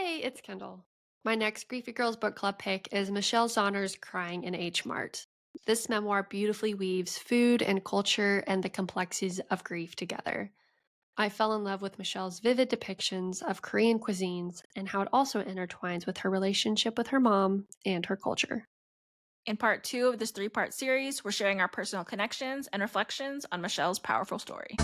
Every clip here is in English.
Hey, it's Kendall. My next Griefy Girls Book Club pick is Michelle Zauner's Crying in H Mart. This memoir beautifully weaves food and culture and the complexities of grief together. I fell in love with Michelle's vivid depictions of Korean cuisines and how it also intertwines with her relationship with her mom and her culture. In part two of this three-part series, we're sharing our personal connections and reflections on Michelle's powerful story.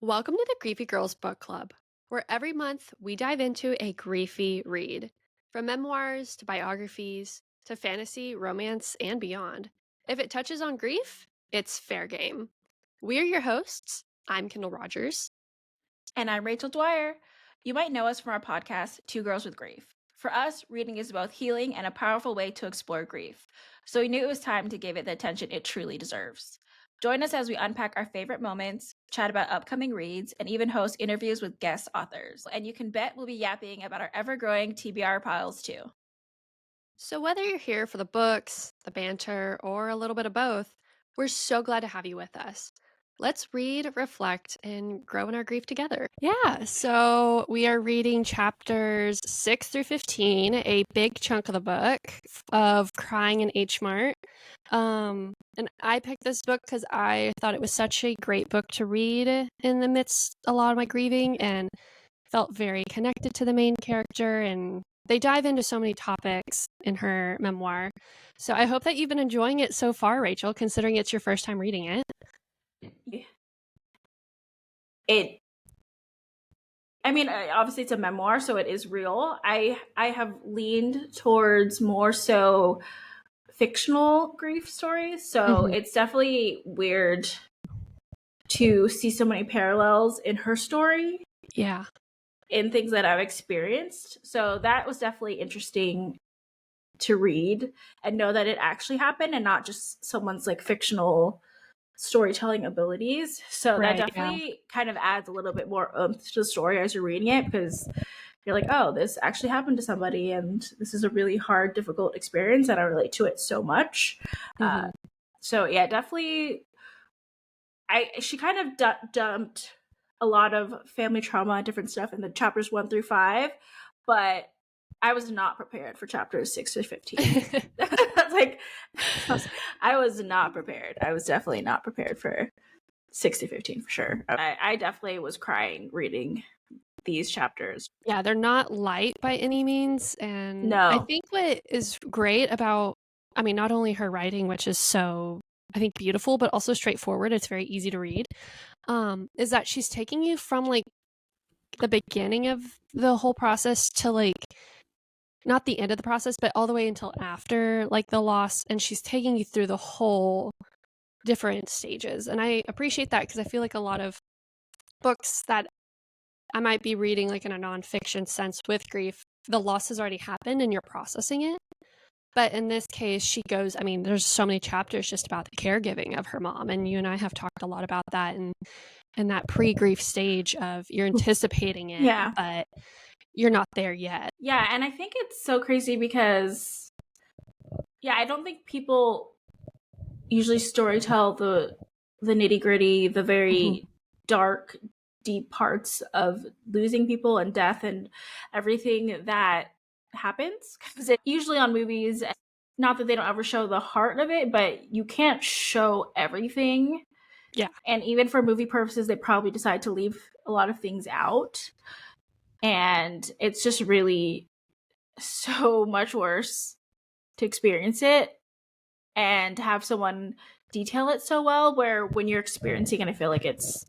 Welcome to the Griefy Girls Book Club, where every month we dive into a griefy read. From memoirs to biographies to fantasy, romance, and beyond. If it touches on grief, it's fair game. We're your hosts. I'm Kendall Rogers. And I'm Rachel Dwyer. You might know us from our podcast, Two Girls with Grief. For us, reading is both healing and a powerful way to explore grief. So we knew it was time to give it the attention it truly deserves. Join us as we unpack our favorite moments, chat about upcoming reads, and even host interviews with guest authors. And you can bet we'll be yapping about our ever-growing TBR piles too. So, whether you're here for the books, the banter, or a little bit of both, we're so glad to have you with us. Let's read, reflect, and grow in our grief together. Yeah, so we are reading chapters 6 through 15, a big chunk of the book of Crying in H Mart. And I picked this book because I thought it was such a great book to read in the midst of a lot of my grieving and felt very connected to the main character, and they dive into so many topics in her memoir. So I hope that you've been enjoying it so far, Rachel, considering it's your first time reading it. Obviously it's a memoir, so it is real. I have leaned towards more so fictional grief stories, so it's definitely weird to see so many parallels in her story. Yeah. In things that I've experienced. So that was definitely interesting to read and know that it actually happened and not just someone's like fictional storytelling abilities. So Right, that definitely kind of adds a little bit more oomph to the story as you're reading it, because you're like, oh, this actually happened to somebody and this is a really hard, difficult experience and I relate to it so much. So yeah, definitely she kind of dumped a lot of family trauma and different stuff in the chapters 1 through 5, but I was not prepared for chapters 6 to 15. I was not prepared. I was definitely not prepared for 6 to 15 for sure. I definitely was crying reading these chapters. Yeah, they're not light by any means. And No. I think what is great about, not only her writing, which is so, I think, beautiful, but also straightforward, it's very easy to read, is that she's taking you from like the beginning of the whole process to like not the end of the process, but all the way until after like the loss, and she's taking you through the whole different stages. And I appreciate that because I feel like a lot of books that I might be reading like in a nonfiction sense with grief, the loss has already happened and you're processing it. But in this case, she goes, there's so many chapters just about the caregiving of her mom. And you and I have talked a lot about that and that pre-grief stage of you're anticipating it, but you're not there yet. Yeah, and I think it's so crazy because, I don't think people usually storytell the nitty-gritty, the very dark, deep parts of losing people and death and everything that happens. Because it usually on movies, not that they don't ever show the heart of it, but you can't show everything. Yeah. And even for movie purposes, they probably decide to leave a lot of things out. And it's just really so much worse to experience it and to have someone detail it so well, where when you're experiencing it, I feel like it's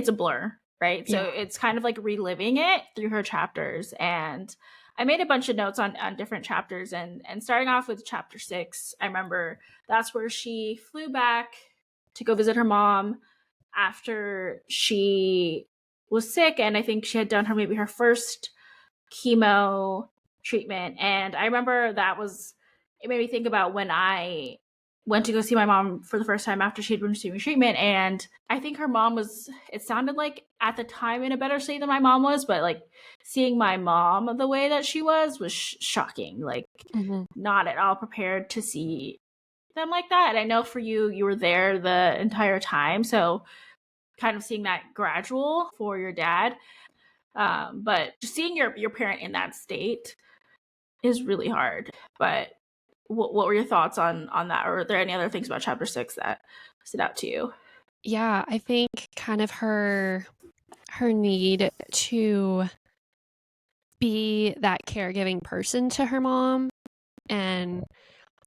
a blur, right? Yeah. So it's kind of like reliving it through her chapters. And I made a bunch of notes on different chapters, and starting off with chapter 6, I remember that's where she flew back to go visit her mom after she was sick, and I think she had done maybe her first chemo treatment. And I remember it made me think about when I went to go see my mom for the first time after she'd been receiving treatment. And I think her mom it sounded like at the time in a better state than my mom was, but like seeing my mom the way that she was shocking. Like not at all prepared to see them like that. And I know for you, you were there the entire time. So kind of seeing that gradual for your dad. But just seeing your parent in that state is really hard. But what were your thoughts on that? Or are there any other things about chapter 6 that stood out to you? Yeah, I think kind of her need to be that caregiving person to her mom, and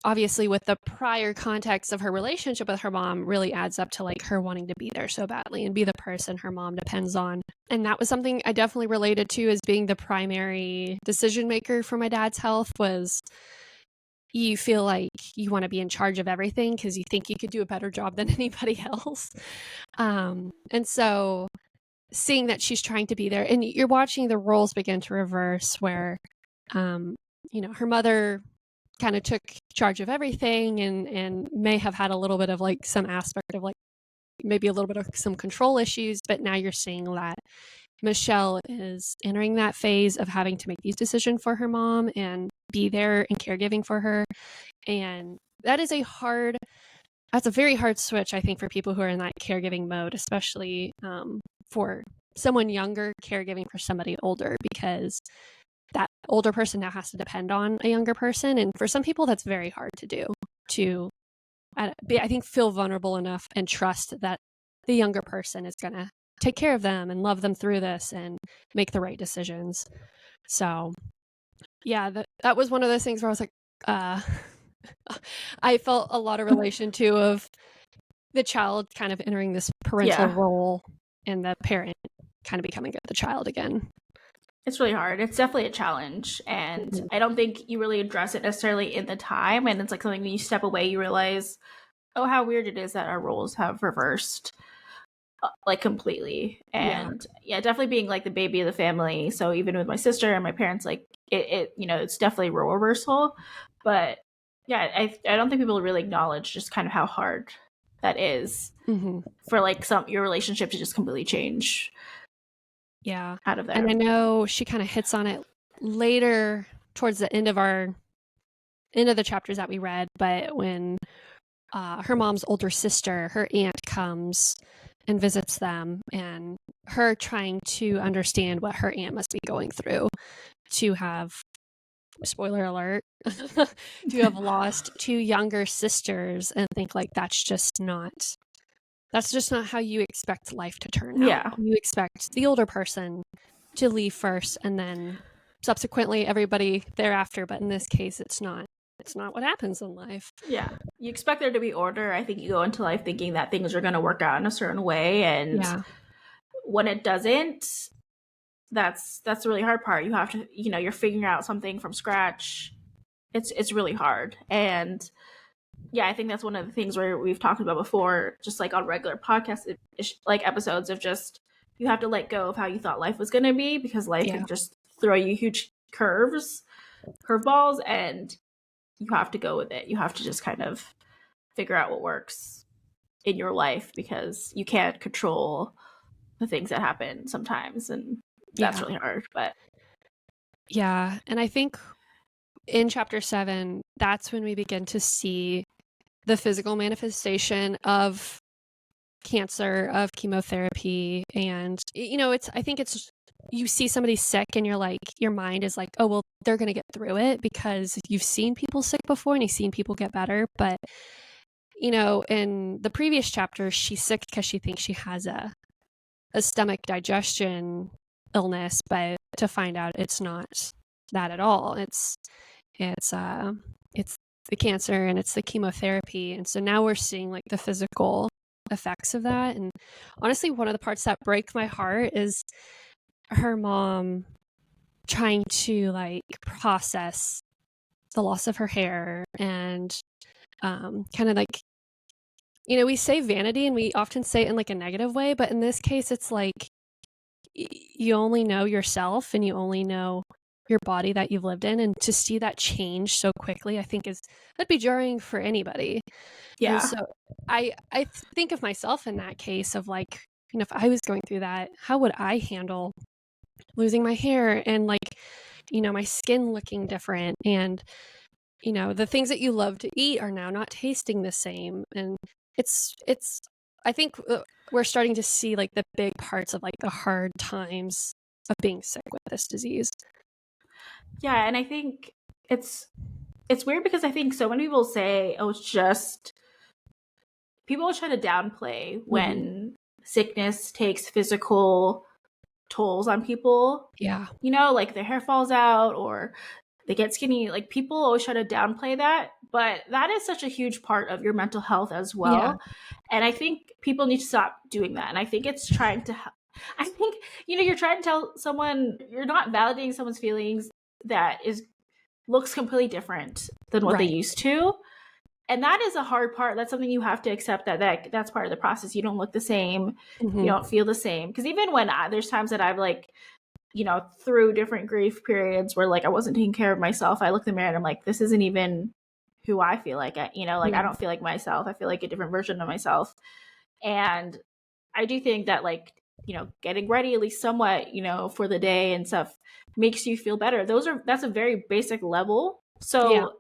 obviously with the prior context of her relationship with her mom really adds up to like her wanting to be there so badly and be the person her mom depends on. And that was something I definitely related to as being the primary decision maker for my dad's health. Was you feel like you want to be in charge of everything because you think you could do a better job than anybody else. And so seeing that she's trying to be there, and you're watching the roles begin to reverse where, her mother kind of took charge of everything and may have had a little bit of like some aspect of like maybe a little bit of some control issues, but now you're seeing that Michelle is entering that phase of having to make these decisions for her mom and be there and caregiving for her. And that's a very hard switch, I think, for people who are in that caregiving mode, especially for someone younger caregiving for somebody older, because that older person now has to depend on a younger person. And for some people, that's very hard to do, to, I think, feel vulnerable enough and trust that the younger person is going to take care of them and love them through this and make the right decisions. So, yeah, that was one of those things where I was like, I felt a lot of relation to of the child kind of entering this parental role and the parent kind of becoming the child again. It's really hard. It's definitely a challenge. And I don't think you really address it necessarily in the time. And it's like something when you step away, you realize, oh, how weird it is that our roles have reversed like completely. And yeah, definitely being like the baby of the family. So even with my sister and my parents, like it's definitely a role reversal. But yeah, I don't think people really acknowledge just kind of how hard that is for like your relationship to just completely change. Yeah. Out of there. And I know she kind of hits on it later towards the end of the chapters that we read, but when her mom's older sister, her aunt, comes and visits them, and her trying to understand what her aunt must be going through to have, spoiler alert, to have lost two younger sisters and think like that's just not how you expect life to turn out. Yeah. You expect the older person to leave first and then subsequently everybody thereafter, but in this case it's not what happens in life. Yeah, you expect there to be order. I think you go into life thinking that things are going to work out in a certain way, and when it doesn't, that's the really hard part. You have to, you're figuring out something from scratch. It's really hard. And yeah, I think that's one of the things where we've talked about before, just like on regular podcasts, like episodes of just, you have to let go of how you thought life was going to be, because life can just throw you huge curveballs, and you have to go with it. You have to just kind of figure out what works in your life, because you can't control the things that happen sometimes, and that's really hard. But yeah, and I think in chapter 7, that's when we begin to see the physical manifestation of cancer, of chemotherapy, and I think it's, you see somebody sick and you're like, your mind is like, oh well, they're gonna get through it because you've seen people sick before and you've seen people get better. But in the previous chapter, she's sick because she thinks she has a stomach digestion illness, but to find out it's not that at all. It's the cancer and it's the chemotherapy. And so now we're seeing like the physical effects of that. And honestly, one of the parts that break my heart is her mom trying to like process the loss of her hair and kind of like, we say vanity and we often say it in like a negative way, but in this case it's like you only know yourself and you only know your body that you've lived in, and to see that change so quickly, I think that'd be jarring for anybody. Yeah. And so I think of myself in that case of like, if I was going through that, how would I handle losing my hair and like, my skin looking different? And you know, the things that you love to eat are now not tasting the same. And it's I think we're starting to see like the big parts of like the hard times of being sick with this disease. Yeah, and I think it's weird because I think so many people say, oh, it's just people always try to downplay when sickness takes physical tolls on people. Yeah. You know, like their hair falls out or they get skinny. Like people always try to downplay that, but that is such a huge part of your mental health as Yeah. well. And I think people need to stop doing that. And I think it's trying to, I think, you know, you're trying to tell someone, you're not validating someone's feelings that looks completely different than what they Right. used to. And that is a hard part. That's something you have to accept that's part of the process. You don't look the same. You don't feel the same. Because even when there's times that I've like, you know, through different grief periods where like I wasn't taking care of myself, I look in the mirror and I'm like, this isn't even who I feel like. You know, like I don't feel like myself. I feel like a different version of myself. And I do think that like, you know, getting ready at least somewhat, you know, for the day and stuff makes you feel better. That's a very basic level. So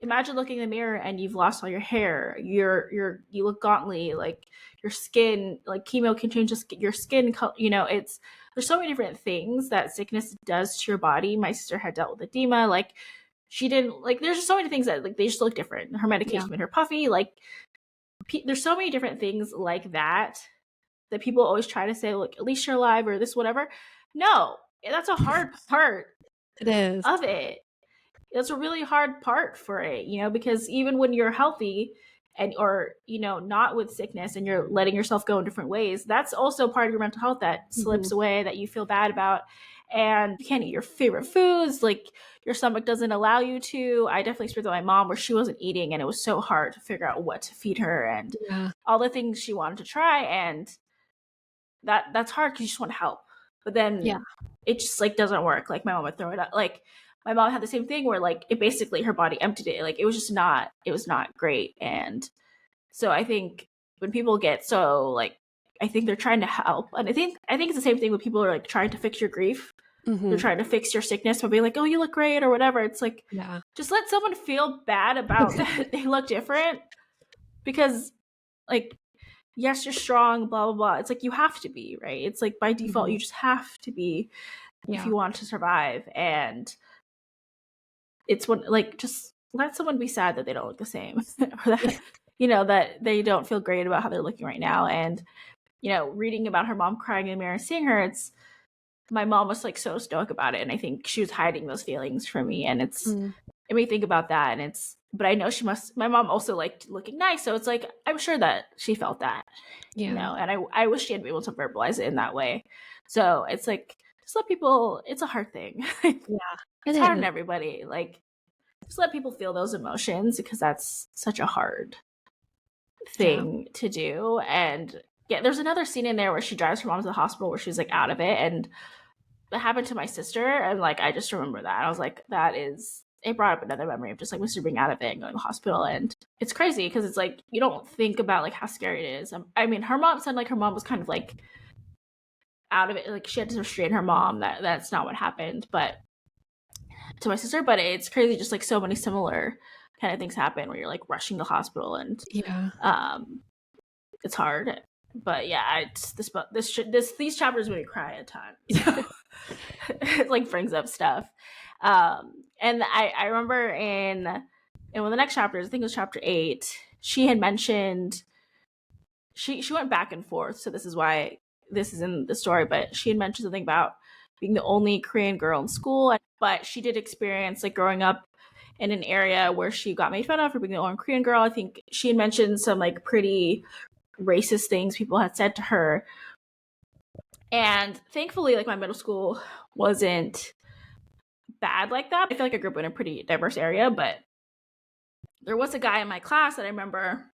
imagine looking in the mirror and you've lost all your hair. You look gauntly, like your skin, like chemo can change your skin color. You know, there's so many different things that sickness does to your body. My sister had dealt with edema, like she didn't like. There's just so many things that like they just look different. Her medication made her puffy. Like there's so many different things like that people always try to say, look, at least you're alive or this whatever. No, that's a hard part. It is. Of it. That's a really hard part for it, you know, because even when you're healthy or, you know, not with sickness and you're letting yourself go in different ways, that's also part of your mental health that slips away, that you feel bad about. And you can't eat your favorite foods, like your stomach doesn't allow you to. I definitely experienced with my mom where she wasn't eating and it was so hard to figure out what to feed her and all the things she wanted to try. And that's hard because you just want to help. But then it just like doesn't work. Like my mom would throw it up. Like my mom had the same thing where like it basically her body emptied it. Like it was not great. And so I think when people get so like, I think they're trying to help. And I think it's the same thing when people are like trying to fix your grief. They're trying to fix your sickness by being like, oh, you look great or whatever. It's like, just let someone feel bad about that they look different. Because like, yes, you're strong, blah, blah, blah. It's like you have to be, right? It's like by default, you just have to be if you want to survive. And it's when like just let someone be sad that they don't look the same or that you know that they don't feel great about how they're looking right now. And you know, reading about her mom crying in the mirror and seeing her, it's my mom was like so stoic about it, and I think she was hiding those feelings from me. And it made me think about that. And but I know my mom also liked looking nice, so it's like I'm sure that she felt that, you know. And I wish she had been able to verbalize it in that way. So it's like just let people. It's a hard thing. It's hard on everybody. Like just let people feel those emotions because that's such a hard thing to do. And there's another scene in there where she drives her mom to the hospital where she's like out of it, and it happened to my sister. And like I just remember that I was like, it brought up another memory of just like Mr. being out of it and going to the hospital. And it's crazy because it's like you don't think about like how scary it is. I mean, her mom said like her mom was kind of like out of it, like she had to restrain her mom. That's not what happened, but to my sister. But it's crazy, just like so many similar kind of things happen where you're like rushing to the hospital. And it's hard. But yeah, these chapters made me cry a ton. So it like brings up stuff. And I remember in one of the next chapters, I think it was chapter 8, she had mentioned she went back and forth. So this is why this is in the story, but she had mentioned something about being the only Korean girl in school. But she did experience like growing up in an area where she got made fun of for being the only Korean girl. I think she had mentioned some like pretty racist things people had said to her. And thankfully, like my middle school wasn't bad like that. I feel like I grew up in a pretty diverse area, but there was a guy in my class that I remember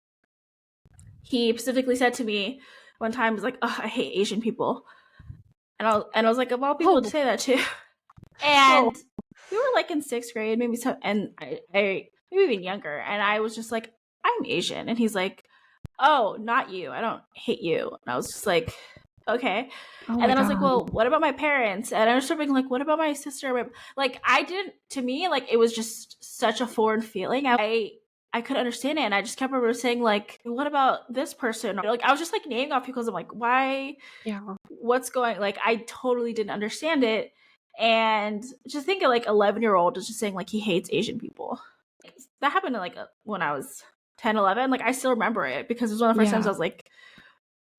he specifically said to me one time, was like, oh, I hate Asian people. And I was like, of all people to say that too. And we were like in 6th grade, maybe so, and I maybe even younger. And I was just like, I'm Asian. And he's like, oh, not you. I don't hate you. And I was just like, Okay. Oh And my then I was like, god. well, what about my parents? And I was being like, what about my sister? Like, I didn't, to me, like, it was just such a foreign feeling. I couldn't understand it. And I just kept remember saying, like, what about this person? Like, I was just like naming off because I'm like, why? Yeah. What's going, like, I totally didn't understand it. And just think of like 11-year-old is just saying, like, he hates Asian people. That happened like when I was 10, 11. Like, I still remember it because it was one of the first times I Yeah. was like,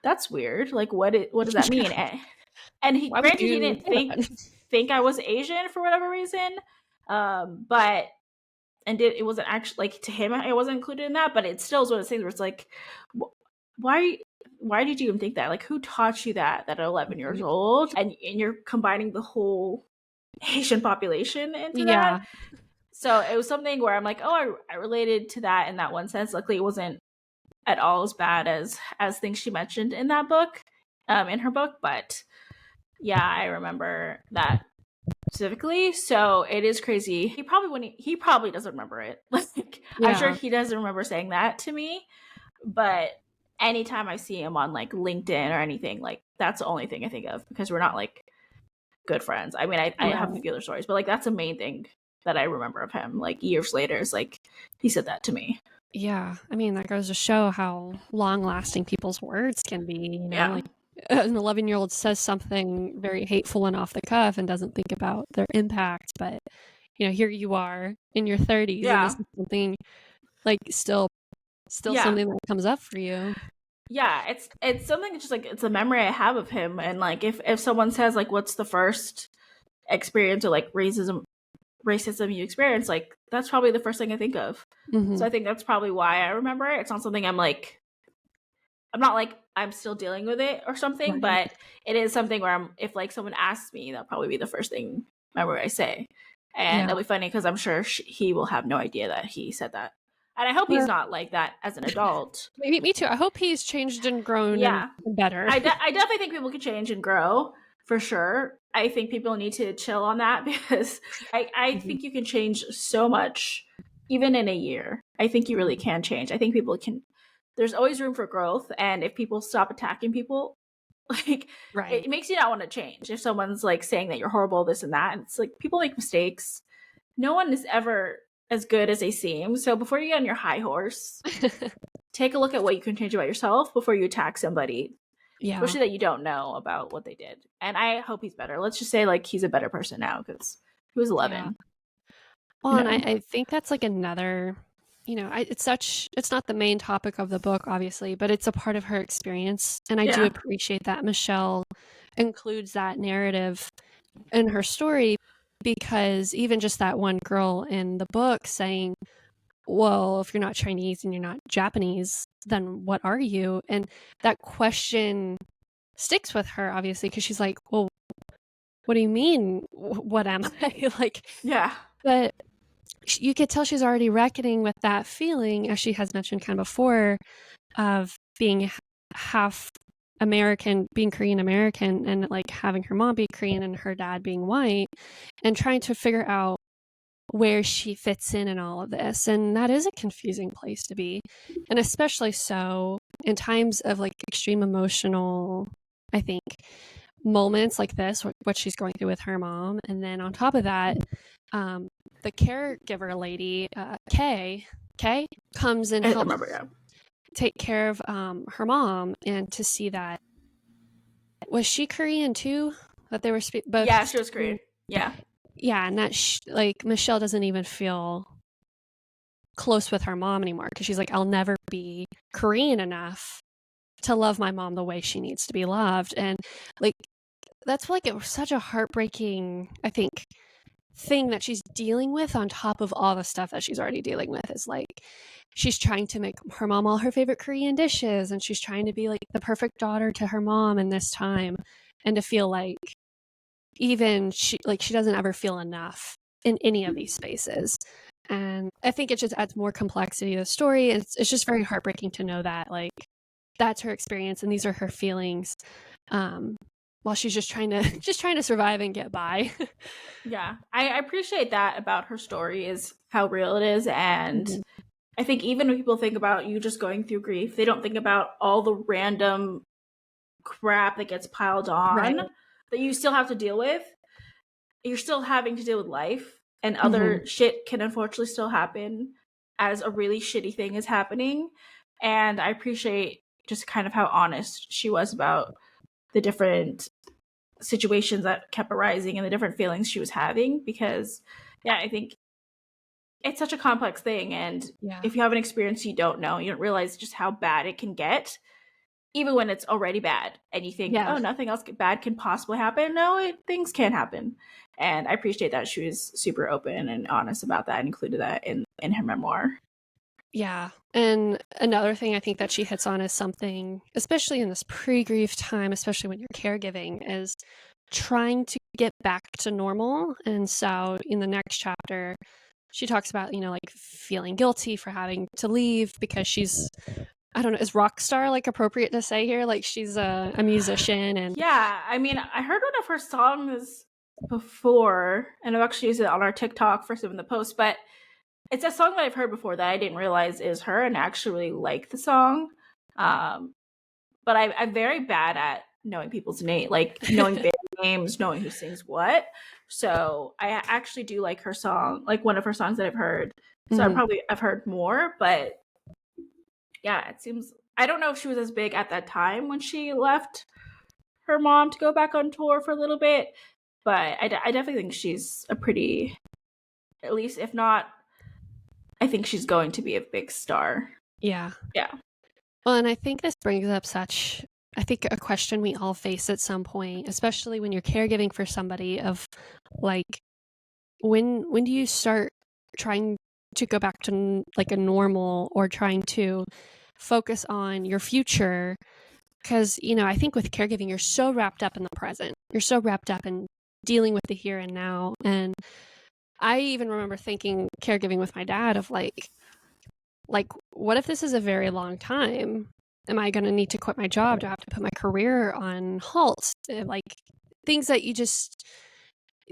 that's weird. Like, what does that mean? And he, Why would granted, he you didn't say that? think I was Asian for whatever reason. But and it wasn't actually, like, to him, I wasn't included in that. But it still is one of those things where it's like, why why did you even think that? Like, who taught you that at 11 years Right. old? And you're combining the whole Asian population into that. Yeah. So it was something where I'm like, oh, I related to that in that one sense. Luckily, it wasn't at all as bad as things she mentioned in that book, in her book. But yeah, I remember that specifically. So it is crazy. He probably doesn't remember it. Like, I'm sure Yeah. he doesn't remember saying that to me. But anytime I see him on like LinkedIn or anything, like, that's the only thing I think of because we're not like good friends. I mean, I have a Right. few other stories, but like, that's the main thing that I remember of him. Like, years later, is like, he said that to me. Yeah. I mean, that goes to show how long lasting people's words can be, you know, Yeah. like an 11-year-old says something very hateful and off the cuff and doesn't think about their impact, but you know, here you are in your 30s and this Yeah. is something like still Yeah. something that comes up for you. Yeah, it's something just like, it's a memory I have of him. And like, if someone says like, what's the first experience or like racism you experience, like, that's probably the first thing I think of. So Mhm. I think that's probably why I remember it. It's not something I'm not like I'm still dealing with it or something, Right. but it is something where if like someone asks me, that'll probably be the first thing memory I say. And Yeah. it'll be funny because I'm sure he will have no idea that he said that. And I hope he's Well, not like that as an adult. me too. I hope he's changed and grown and Yeah. better. I definitely think people can change and grow for sure. I think people need to chill on that because I Mhm. think you can change so much even in a year. I think you really can change. I think people can, there's always room for growth. And if people stop attacking people, like, Right. it makes you not want to change. If someone's like saying that you're horrible, this and that, and it's like, people make mistakes. No one is ever as good as they seem. So before you get on your high horse, take a look at what you can change about yourself before you attack somebody, Yeah. especially that you don't know about what they did. And I hope he's better. Let's just say like he's a better person now because he was Yeah. 11. Well, You and know? I think that's like another, you know, it's not the main topic of the book, obviously, but it's a part of her experience. And I do Yeah. appreciate that Michelle includes that narrative in her story because even just that one girl in the book saying, well, if you're not Chinese and you're not Japanese, then what are you? And that question sticks with her, obviously, because she's like, well, what do you mean? What am I? Like, Yeah. but you could tell she's already reckoning with that feeling, as she has mentioned kind of before, of being half American, being Korean American, and like having her mom be Korean and her dad being white, and trying to figure out where she fits in all of this. And that is a confusing place to be. And especially so in times of like extreme emotional, I think, moments like this, what she's going through with her mom. And then on top of that, the caregiver lady, Kay, comes and I helps remember, yeah. take care of her mom. And to see that, was she Korean too? That they were both Yeah, she was speaking. great. Yeah. Yeah, and that like Michelle doesn't even feel close with her mom anymore because she's like, I'll never be Korean enough to love my mom the way she needs to be loved. And like, that's like it was such a heartbreaking, I think, thing that she's dealing with on top of all the stuff that she's already dealing with. Is like she's trying to make her mom all her favorite Korean dishes and she's trying to be like the perfect daughter to her mom in this time, and to feel like even she doesn't ever feel enough in any of these spaces. And I think it just adds more complexity to the story. It's just very heartbreaking to know that like that's her experience and these are her feelings, um, while she's just trying to just trying to survive and get by. Yeah. I appreciate that about her story, is how real it is. And Mhm. I think even when people think about you just going through grief, they don't think about all the random crap that gets piled on Right. that you still have to deal with. You're still having to deal with life, and Mhm. other shit can unfortunately still happen as a really shitty thing is happening. And I appreciate just kind of how honest she was about the different situations that kept arising and the different feelings she was having, because yeah, I think it's such a complex thing, and Yeah. if you have an experience you don't realize just how bad it can get, even when it's already bad and you think, Yeah. oh, nothing else bad can possibly happen. No, things can happen. And I appreciate that she was super open and honest about that and included that in her memoir. Yeah. And another thing I think that she hits on is something, especially in this pre-grief time, especially when you're caregiving, is trying to get back to normal. And so in the next chapter, she talks about, like feeling guilty for having to leave because she's, I don't know, is rock star like appropriate to say here? Like she's a musician and Yeah, I mean, I heard one of her songs before, and I've actually used it on our TikTok for some of the posts, but it's a song that I've heard before that I didn't realize is her, and I actually like the song. Um, but I'm very bad at knowing people's name, like knowing band names, knowing who sings what. So I actually do like her song, like one of her songs that I've heard. So Mhm. I've heard more, but yeah, it seems I don't know if she was as big at that time when she left her mom to go back on tour for a little bit, but I definitely think she's a pretty, at least if not, I think she's going to be a big star. Yeah. Yeah. Well, and I think this brings up I think a question we all face at some point, especially when you're caregiving for somebody of like, when do you start trying to go back to like a normal or trying to focus on your future? Because, I think with caregiving, you're so wrapped up in the present. You're so wrapped up in dealing with the here and now. And I even remember thinking caregiving with my dad of like what if this is a very long time? Am I going to need to quit my job? Do I have to put my career on halt? Like things that you just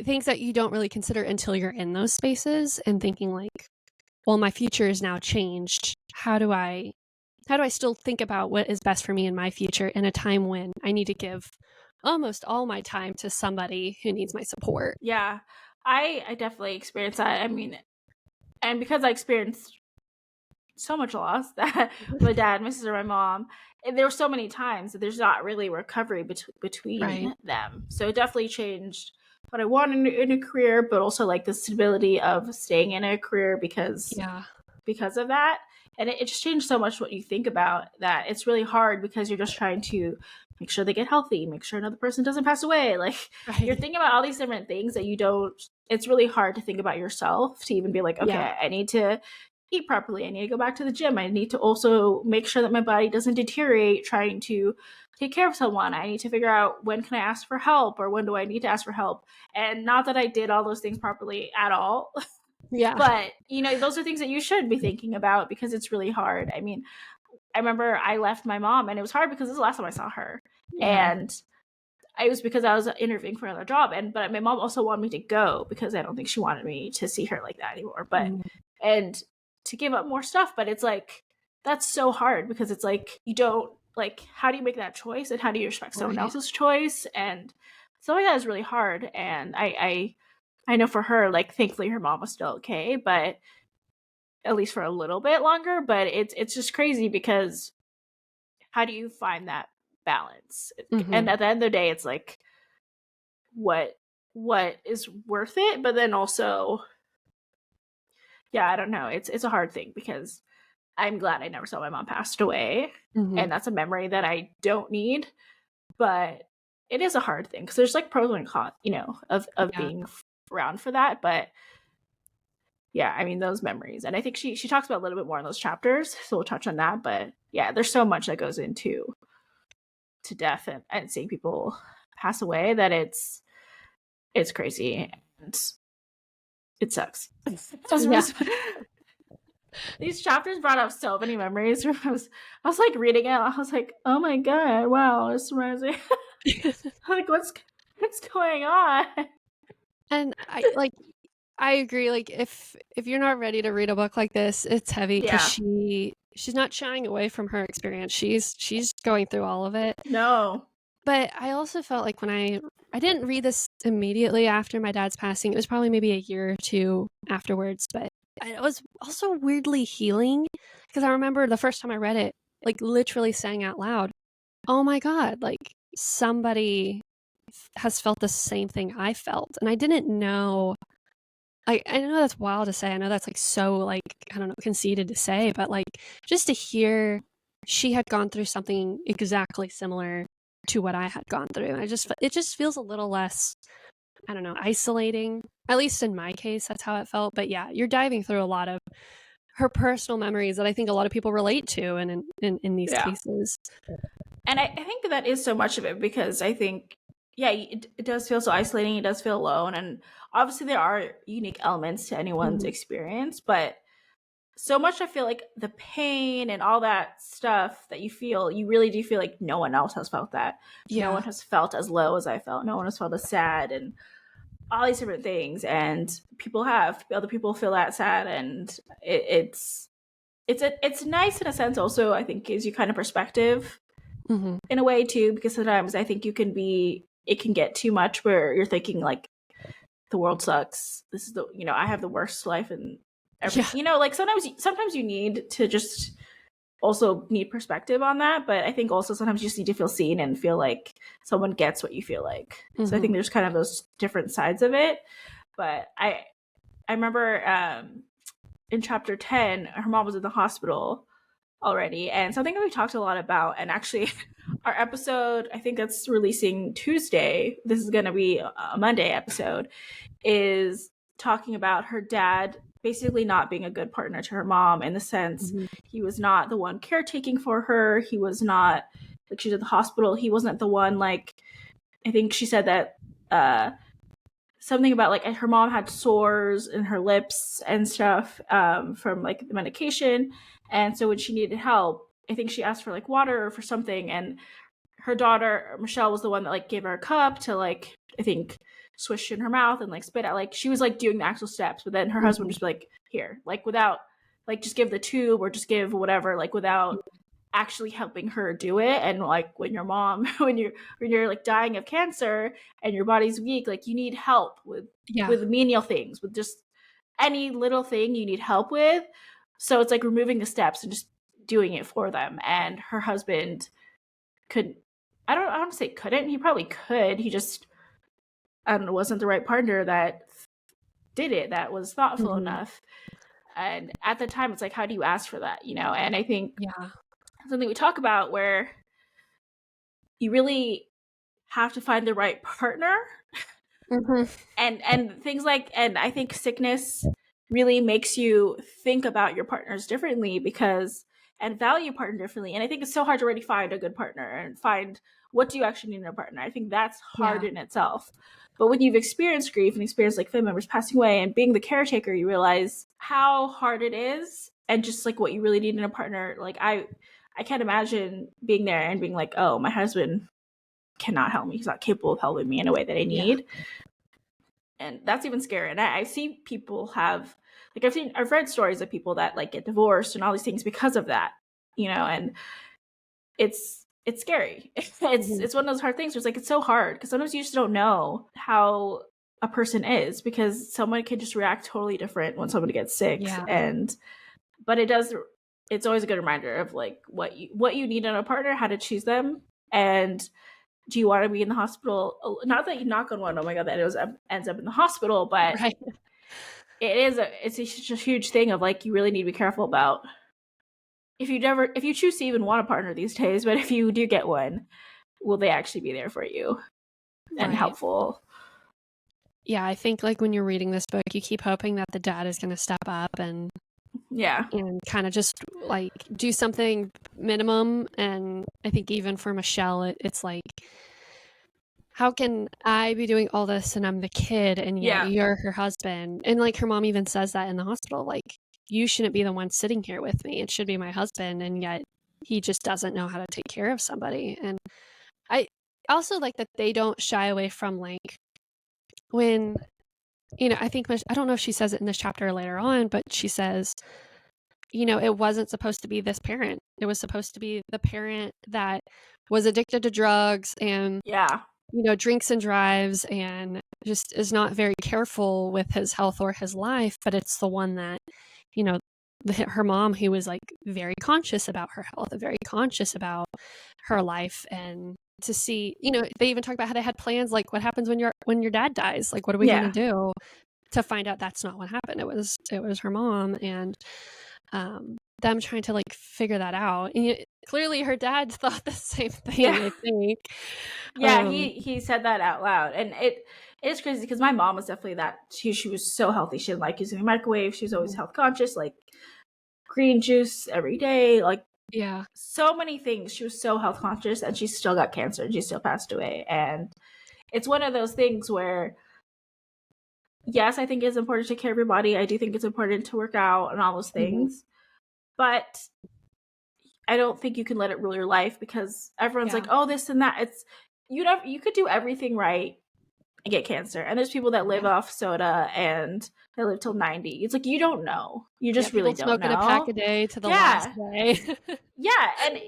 things that you don't really consider until you're in those spaces and thinking like, well, my future is now changed. How do I still think about what is best for me in my future in a time when I need to give almost all my time to somebody who needs my support? Yeah. I definitely experienced that. I mean, and because I experienced so much loss that my dad, my sister, my mom, and there were so many times that there's not really recovery Right. between them. So it definitely changed what I wanted in a career, but also like the stability of staying in a career Yeah. because of that. And it just changed so much what you think about that. It's really hard because you're just trying to make sure they get healthy, make sure another person doesn't pass away. Like you're Right. thinking about all these different things that you don't, it's really hard to think about yourself to even be like, Yeah. okay, I need to eat properly. I need to go back to the gym. I need to also make sure that my body doesn't deteriorate trying to take care of someone. I need to figure out when can I ask for help or when do I need to ask for help. And not that I did all those things properly at all, Yeah. but those are things that you should be thinking about because it's really hard. I mean, I remember I left my mom and it was hard because this is the last time I saw her. Yeah. And it was because I was interviewing for another job, but my mom also wanted me to go because I don't think she wanted me to see her like that anymore. But Mm. and to give up more stuff, but it's like that's so hard because it's like you don't like how do you make that choice and how do you respect someone Right. else's choice, and stuff like that is really hard. And I know for her, like thankfully her mom was still okay, but at least for a little bit longer. But it's just crazy because how do you find that balance? And Mhm. at the end of the day, it's like what what is worth it, but then also, yeah, I don't know. It's a hard thing because I'm glad I never saw my mom passed away, Mhm. and that's a memory that I don't need. But it is a hard thing because there's like pros and cons, of Yeah. being around for that. But yeah, I mean those memories, and I think she talks about a little bit more in those chapters, so we'll touch on that. But yeah, there's so much that goes into to death and seeing people pass away that it's crazy and it sucks. Yeah. These chapters brought up so many memories. I was like reading it. I was like, oh my god, wow, this reminds me. Like, what's going on? And I agree, like, if you're not ready to read a book like this, it's heavy because Yeah, she's not shying away from her experience. She's going through all of it. no. But I also felt like when I didn't read this immediately after my dad's passing. It was probably maybe a year or two afterwards, but it was also weirdly healing because I remember the first time I read it, like literally saying out loud, "Oh my god, like somebody has felt the same thing I felt." And I didn't know. I know that's wild to say. I know that's like so like I don't know conceited to say, but like just to hear she had gone through something exactly similar to what I had gone through, and it just feels a little less I don't know isolating. At least in my case, that's how it felt. But yeah, you're diving through a lot of her personal memories that I think a lot of people relate to, and in these Yeah. cases, And I think that is so much of it because I think, yeah, it does feel so isolating. It does feel alone. And obviously, there are unique elements to anyone's mm-hmm. experience, but so much I feel like the pain and all that stuff that you feel, you really do feel like no one else has felt that. No Yeah, one has felt as low as I felt. No one has felt as sad and all these different things. And people have, other people feel that sad. And it's nice in a sense also, I think, gives you kind of perspective mm-hmm. in a way too, because sometimes I think it can get too much where you're thinking like the world sucks. This is I have the worst life and every, Yeah, like sometimes you need to just also need perspective on that. But I think also sometimes you just need to feel seen and feel like someone gets what you feel like. So I mm-hmm. think there's kind of those different sides of it. But I remember in chapter 10, her mom was in the hospital already. And something that we talked a lot about, and actually, our episode, I think that's releasing Tuesday, this is going to be a Monday episode, is talking about her dad basically not being a good partner to her mom in the sense Mm-hmm. he was not the one caretaking for her. He was not, like, she's at the hospital. He wasn't the one, like, I think she said that something about like her mom had sores in her lips and stuff from like the medication, and so when she needed help, I think she asked for like water or for something, and her daughter Michelle was the one that like gave her a cup to like I think swish in her mouth and like spit out, like she was like doing the actual steps, but then her husband Mm-hmm. would just be like here, like without like just give the tube or just give whatever, like without actually helping her do it. And like when your mom when you're like dying of cancer and your body's weak, like you need help Yeah, with menial things, with just any little thing you need help with. So it's like removing the steps and just doing it for them. And her husband could, I don't want to say couldn't, he probably could, he just, I don't know, wasn't the right partner that did it, that was thoughtful mm-hmm. enough. And at the time it's like, how do you ask for that, and I think Yeah, something we talk about where you really have to find the right partner, mm-hmm. and things like, and I think sickness really makes you think about your partners differently because and value partner differently. And I think it's so hard to already find a good partner and find what do you actually need in a partner. I think that's hard Yeah, in itself. But when you've experienced grief and experienced like family members passing away and being the caretaker, you realize how hard it is and just like what you really need in a partner. Like I can't imagine being there and being like, oh, my husband cannot help me. He's not capable of helping me in a way that I yeah, need. And that's even scary. And I see people have like I've read stories of people that like get divorced and all these things because of that, and it's scary. mm-hmm. It's one of those hard things where it's like it's so hard because sometimes you just don't know how a person is because someone can just react totally different when somebody gets sick. Yeah, And but it's always a good reminder of like what you need in a partner, how to choose them, and do you want to be in the hospital? Not that you knock on one, oh my god, that it ends up in the hospital, but right. it's a huge thing of like you really need to be careful about if you choose to even want a partner these days, but if you do get one, will they actually be there for you and Right. helpful? Yeah, I think like when you're reading this book, you keep hoping that the dad is going to step up Yeah, and kind of just like do something minimum. And I think even for Michelle, it's like, how can I be doing all this and I'm the kid and yet yeah, you're her husband? And like her mom even says that in the hospital, like, you shouldn't be the one sitting here with me. It should be my husband. And yet he just doesn't know how to take care of somebody. And I also like that they don't shy away from like when, I think, I don't know if she says it in this chapter or later on, but she says, it wasn't supposed to be this parent. It was supposed to be the parent that was addicted to drugs and, Yeah. Drinks and drives and just is not very careful with his health or his life. But it's the one that, you know, her mom, who was like very conscious about her health, very conscious about her life. And to see, they even talk about how they had plans, like what happens when your dad dies, like what are we going to do, to find out that's not what happened. It was her mom. And them trying to like figure that out. And clearly her dad thought the same thing, I think. Yeah, he said that out loud. And it is crazy because my mom was definitely that. She was so healthy. She didn't like using the microwave. She was always health conscious, like green juice every day, like so many things. She was so health conscious, and she still got cancer and she still passed away. And it's one of those things where, yes, I think it's important to take care of your body. I do think it's important to work out and all those things. But I don't think you can let it rule your life because everyone's like, oh, this and that. It's you could do everything right and get cancer. And there's people that live off soda and they live till 90. It's like, you don't know. You just really don't know. Smoking a pack a day to the last day. And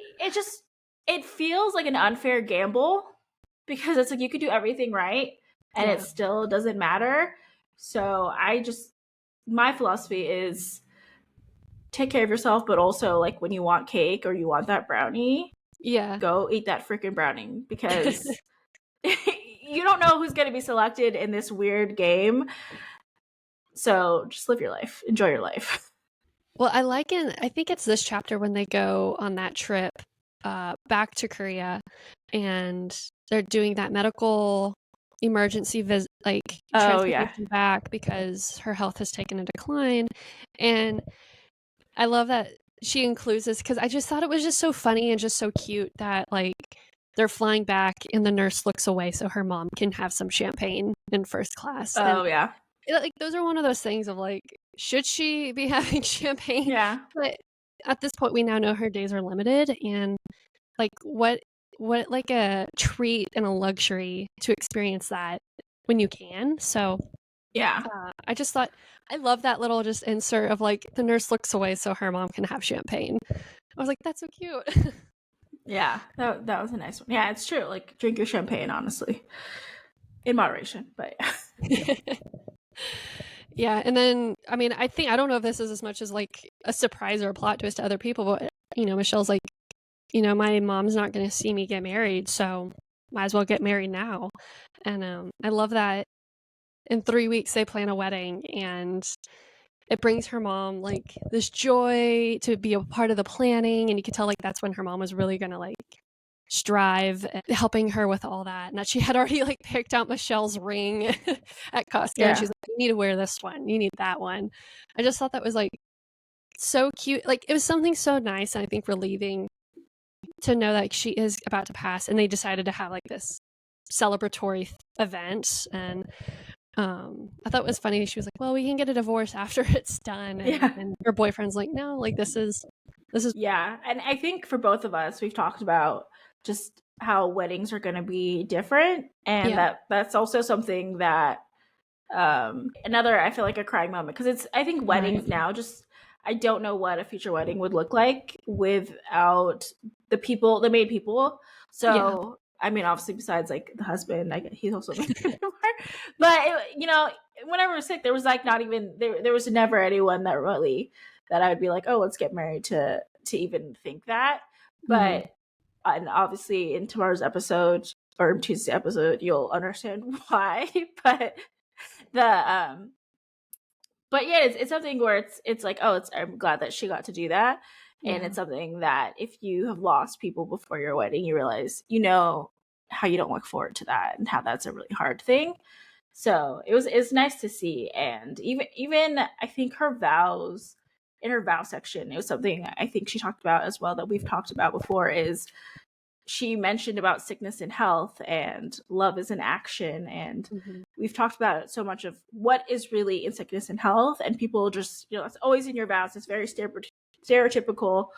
it feels like an unfair gamble because it's like you could do everything right and it still doesn't matter. So my philosophy is take care of yourself, but also like when you want cake or you want that brownie, go eat that freaking brownie because you don't know who's going to be selected in this weird game. So just live your life. Enjoy your life. Well, I think it's this chapter when they go on that trip back to Korea and they're doing that medical emergency visit, like transportation back because her health has taken a decline. And I love that she includes this because I just thought it was just so funny and just so cute that like they're flying back and the nurse looks away so her mom can have some champagne in first class. Like those are one of those things of like, should she be having champagne? Yeah. But at this point, we now know her days are limited, and like what like a treat and a luxury to experience that when you can. So I just thought I love that little just insert of like the nurse looks away so her mom can have champagne. I was like, that's so cute. Yeah, that was a nice one. Yeah, it's true. Like drink your champagne, honestly, in moderation. But yeah, and then I mean, I don't know if this is as much as like a surprise or a plot twist to other people, but Michelle's like, my mom's not going to see me get married, so might as well get married now. And I love that in 3 weeks they plan a wedding, and it brings her mom like this joy to be a part of the planning, and you can tell like that's when her mom was really going to like strive helping her with all that, and that she had already like picked out Michelle's ring at Costco and she's like, you need to wear this one, you need that one. I just thought that was like so cute. Like it was something so nice and I think relieving to know that she is about to pass, and they decided to have like this celebratory event. And I thought it was funny. She was like, well, we can get a divorce after it's done. And her boyfriend's like, no, like this is and I think for both of us, we've talked about just how weddings are going to be different, and that's also something that another, I feel like, a crying moment, because I think weddings now, just I don't know what a future wedding would look like without the main people. So I mean, obviously, besides like the husband, he's also the part. But whenever we're sick, there was like not even there was never anyone that I would be like, oh, let's get married to even think that. But and obviously in tomorrow's episode or Tuesday's episode, you'll understand why. But it's something where it's like, oh, I'm glad that she got to do that. And it's something that if you have lost people before your wedding, you realize, how you don't look forward to that and how that's a really hard thing. So it's nice to see. And even I think her vows, in her vow section, it was something I think she talked about as well that we've talked about before, is she mentioned about sickness and health and love is an action. And we've talked about so much of what is really in sickness and health, and people just, it's always in your vows. It's very stereotypical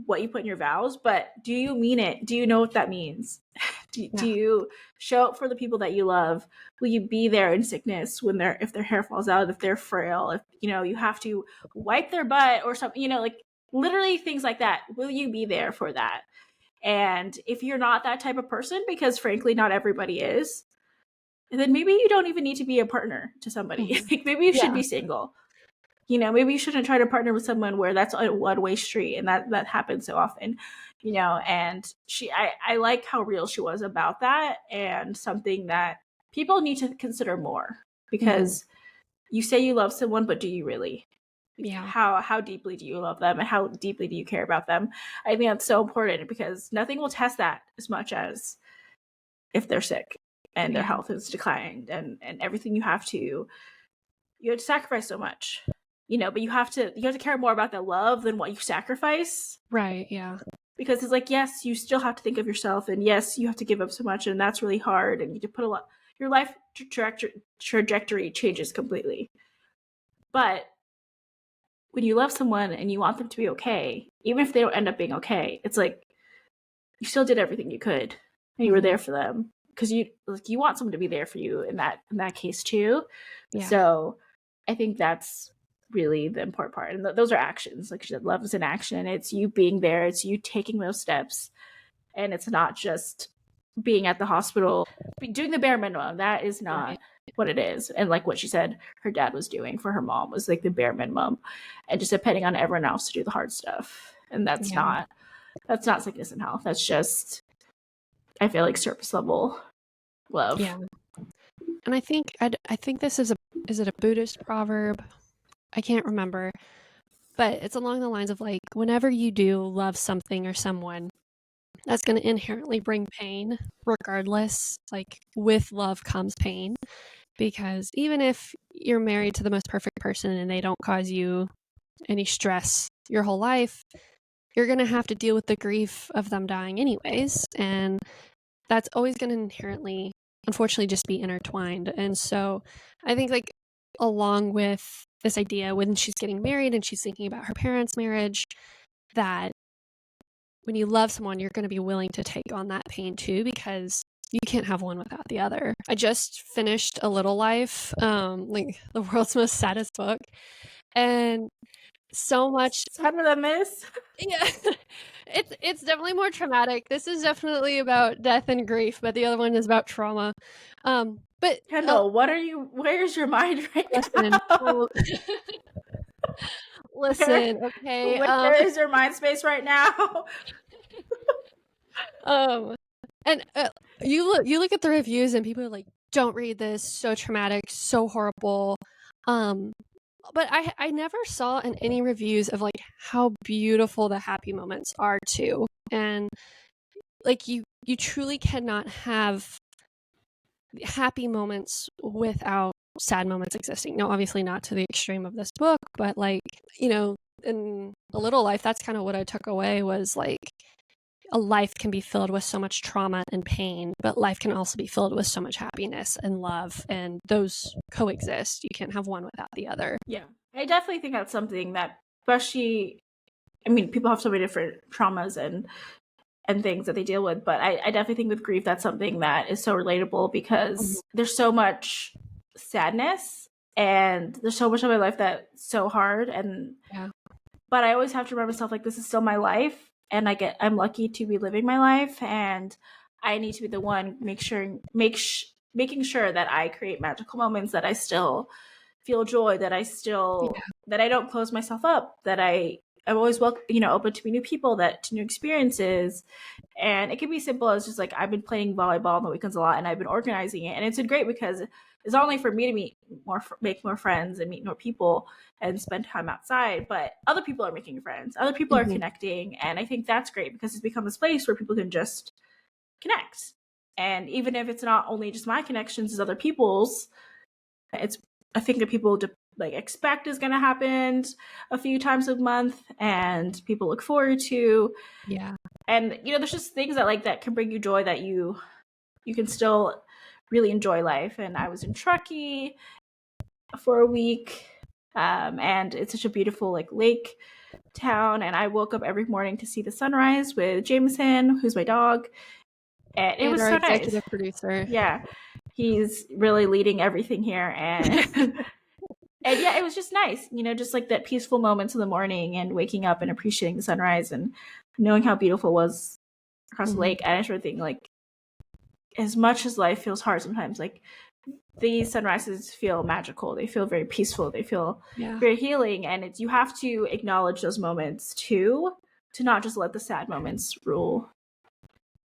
what you put in your vows, but do you mean it? Do you know what that means? Do you show up for the people that you love? Will you be there in sickness when if their hair falls out, if they're frail, if you have to wipe their butt or something, like literally things like that. Will you be there for that? And if you're not that type of person, because frankly not everybody is, then maybe you don't even need to be a partner to somebody. Mm-hmm. Like maybe you should be single. Maybe you shouldn't try to partner with someone where that's a one-way street, and that happens so often. And I like how real she was about that, and something that people need to consider more, because you say you love someone, but do you really? Yeah. How deeply do you love them, and how deeply do you care about them? I think that's so important, because nothing will test that as much as if they're sick and their health is declined, and everything you have to sacrifice so much. But you have to care more about the love than what you sacrifice. Right, yeah. Because it's like, yes, you still have to think of yourself, and yes, you have to give up so much, and that's really hard, and you have to put a lot, your life trajectory changes completely. But when you love someone and you want them to be okay, even if they don't end up being okay, it's like you still did everything you could, and you were there for them, because you want someone to be there for you in that case too. Yeah. So I think that's really the important part. And those are actions. Like she said, love is an action. It's you being there. It's you taking those steps. And it's not just being at the hospital, doing the bare minimum. That is not what it is. And like what she said, her dad was doing for her mom was like the bare minimum, and just depending on everyone else to do the hard stuff. And that's not sickness and health. That's just, I feel like, surface level love. Yeah. And I think this is it a Buddhist proverb? I can't remember, but it's along the lines of like, whenever you do love something or someone, that's going to inherently bring pain regardless. Like with love comes pain, because even if you're married to the most perfect person and they don't cause you any stress your whole life, you're going to have to deal with the grief of them dying anyways. And that's always going to inherently, unfortunately, just be intertwined. And so I think like along with this idea when she's getting married and she's thinking about her parents' marriage, that when you love someone, you're going to be willing to take on that pain too, because you can't have one without the other. I just finished A Little Life, like the world's most saddest book, and so much sadder than this. Yeah, it's definitely more traumatic. This is definitely about death and grief, but the other one is about trauma. But Kendall, where's your mind right now? Listen, okay. Where is your mind space right now? And you look at the reviews and people are like, don't read this, so traumatic, so horrible. But I never saw in any reviews of like how beautiful the happy moments are too. And like you truly cannot have happy moments without sad moments existing. Now, obviously not to the extreme of this book, but like, in A Little Life, that's kind of what I took away, was like a life can be filled with so much trauma and pain, but life can also be filled with so much happiness and love, and those coexist. You can't have one without the other. Yeah. I definitely think that's something that, especially, I mean, people have so many different traumas and things that they deal with, but I definitely think with grief, that's something that is so relatable, because there's so much sadness and there's so much of my life that's so hard, and but I always have to remind myself, like, this is still my life, and I'm lucky to be living my life, and I need to be the one making sure that I create magical moments, that I still feel joy, that I still that I don't close myself up, that I'm always open to new people, to new experiences. And it can be simple as just like, I've been playing volleyball on the weekends a lot, and I've been organizing it, and it's been great because it's not only for me to make more friends and meet more people and spend time outside, but other people are making friends, other people are connecting, and I think that's great because it's become this place where people can just connect. And even if it's not only just my connections, it's other people's, it's a thing that people expect is going to happen a few times a month, and people look forward to. Yeah. And there's just things that can bring you joy, that you can still really enjoy life. And I was in Truckee for a week, and it's such a beautiful lake town, and I woke up every morning to see the sunrise with Jameson, who's my dog, And it And was our so nice. executive producer. Yeah, he's really leading everything here, and and yeah, it was just nice, just like that peaceful moments in the morning and waking up and appreciating the sunrise and knowing how beautiful it was across the lake. And I sort of think, like, as much as life feels hard sometimes, like, these sunrises feel magical. They feel very peaceful. They feel very healing, and you have to acknowledge those moments too, to not just let the sad moments rule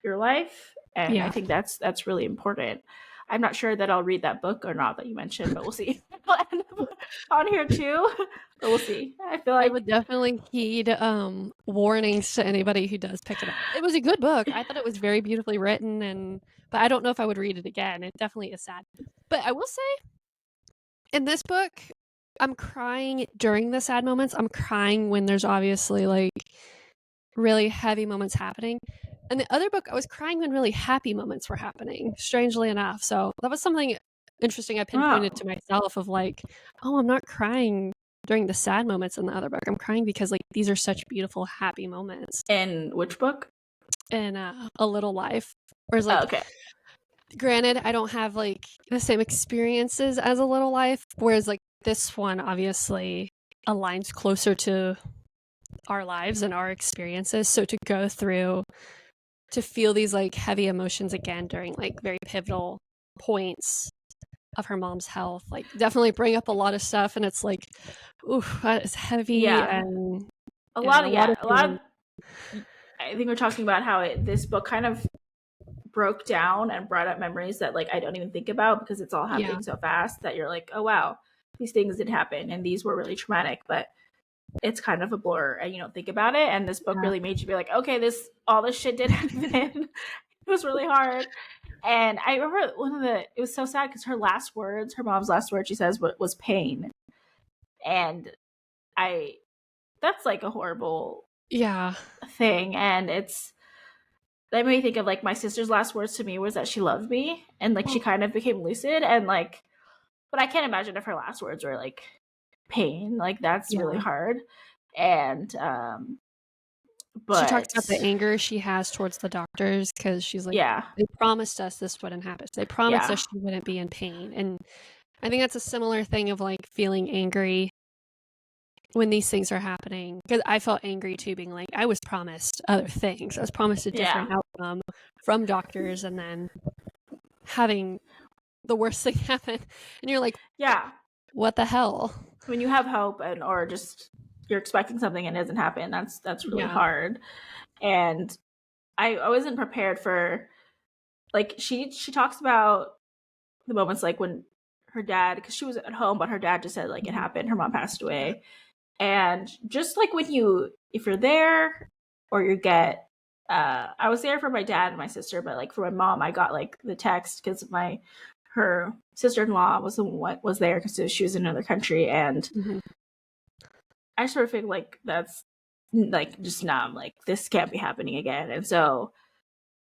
your life. And I think that's really important. I'm not sure that I'll read that book or not that you mentioned, but we'll see. I'll end up on here too, but we'll see. I feel I like would definitely heed warnings to anybody who does pick it up. It was a good book. I thought it was very beautifully written, but I don't know if I would read it again. It definitely is sad. But I will say, in this book, I'm crying during the sad moments. I'm crying when there's obviously like really heavy moments happening. And the other book, I was crying when really happy moments were happening, strangely enough. So that was something interesting I pinpointed to myself of like, oh, I'm not crying during the sad moments in the other book. I'm crying because like these are such beautiful, happy moments. in which book? In A Little Life. Whereas like, Okay. granted, I don't have like the same experiences as A Little Life, whereas like this one obviously aligns closer to our lives and our experiences. So to go through to feel these like heavy emotions again during like very pivotal points of her mom's health, like definitely bring up a lot of stuff, and it's like, ooh, that is heavy. And a lot of feelings. I think we're talking about how this book kind of broke down and brought up memories that, like, I don't even think about because it's all happening so fast that you're like, oh wow, these things did happen and these were really traumatic, but it's kind of a blur and you don't think about it. And this book really made you be like, okay, all this shit did happen. It was really hard. And I remember it was so sad because her mom's last words she says was pain. And that's like a horrible thing. And that made me think of like my sister's last words to me was that she loved me, and like she kind of became lucid, and like, but I can't imagine if her last words were like pain. Like that's really hard. And but she talks about the anger she has towards the doctors because she's like, they promised us this wouldn't happen. They promised us she wouldn't be in pain. And I think that's a similar thing of like feeling angry when these things are happening, because I felt angry too, being like, I was promised other things. I was promised a different outcome from doctors, and then having the worst thing happen, and you're like, what the hell? When you have hope or just you're expecting something and it doesn't happen, that's really hard. And I wasn't prepared for, like, she talks about the moments like when her dad, because she was at home, but her dad just said like it happened, her mom passed away. And just like if you're there or you get I was there for my dad and my sister, but like for my mom I got like the text because her sister-in-law was there because she was in another country. And I sort of think like that's like just numb, like this can't be happening again. And so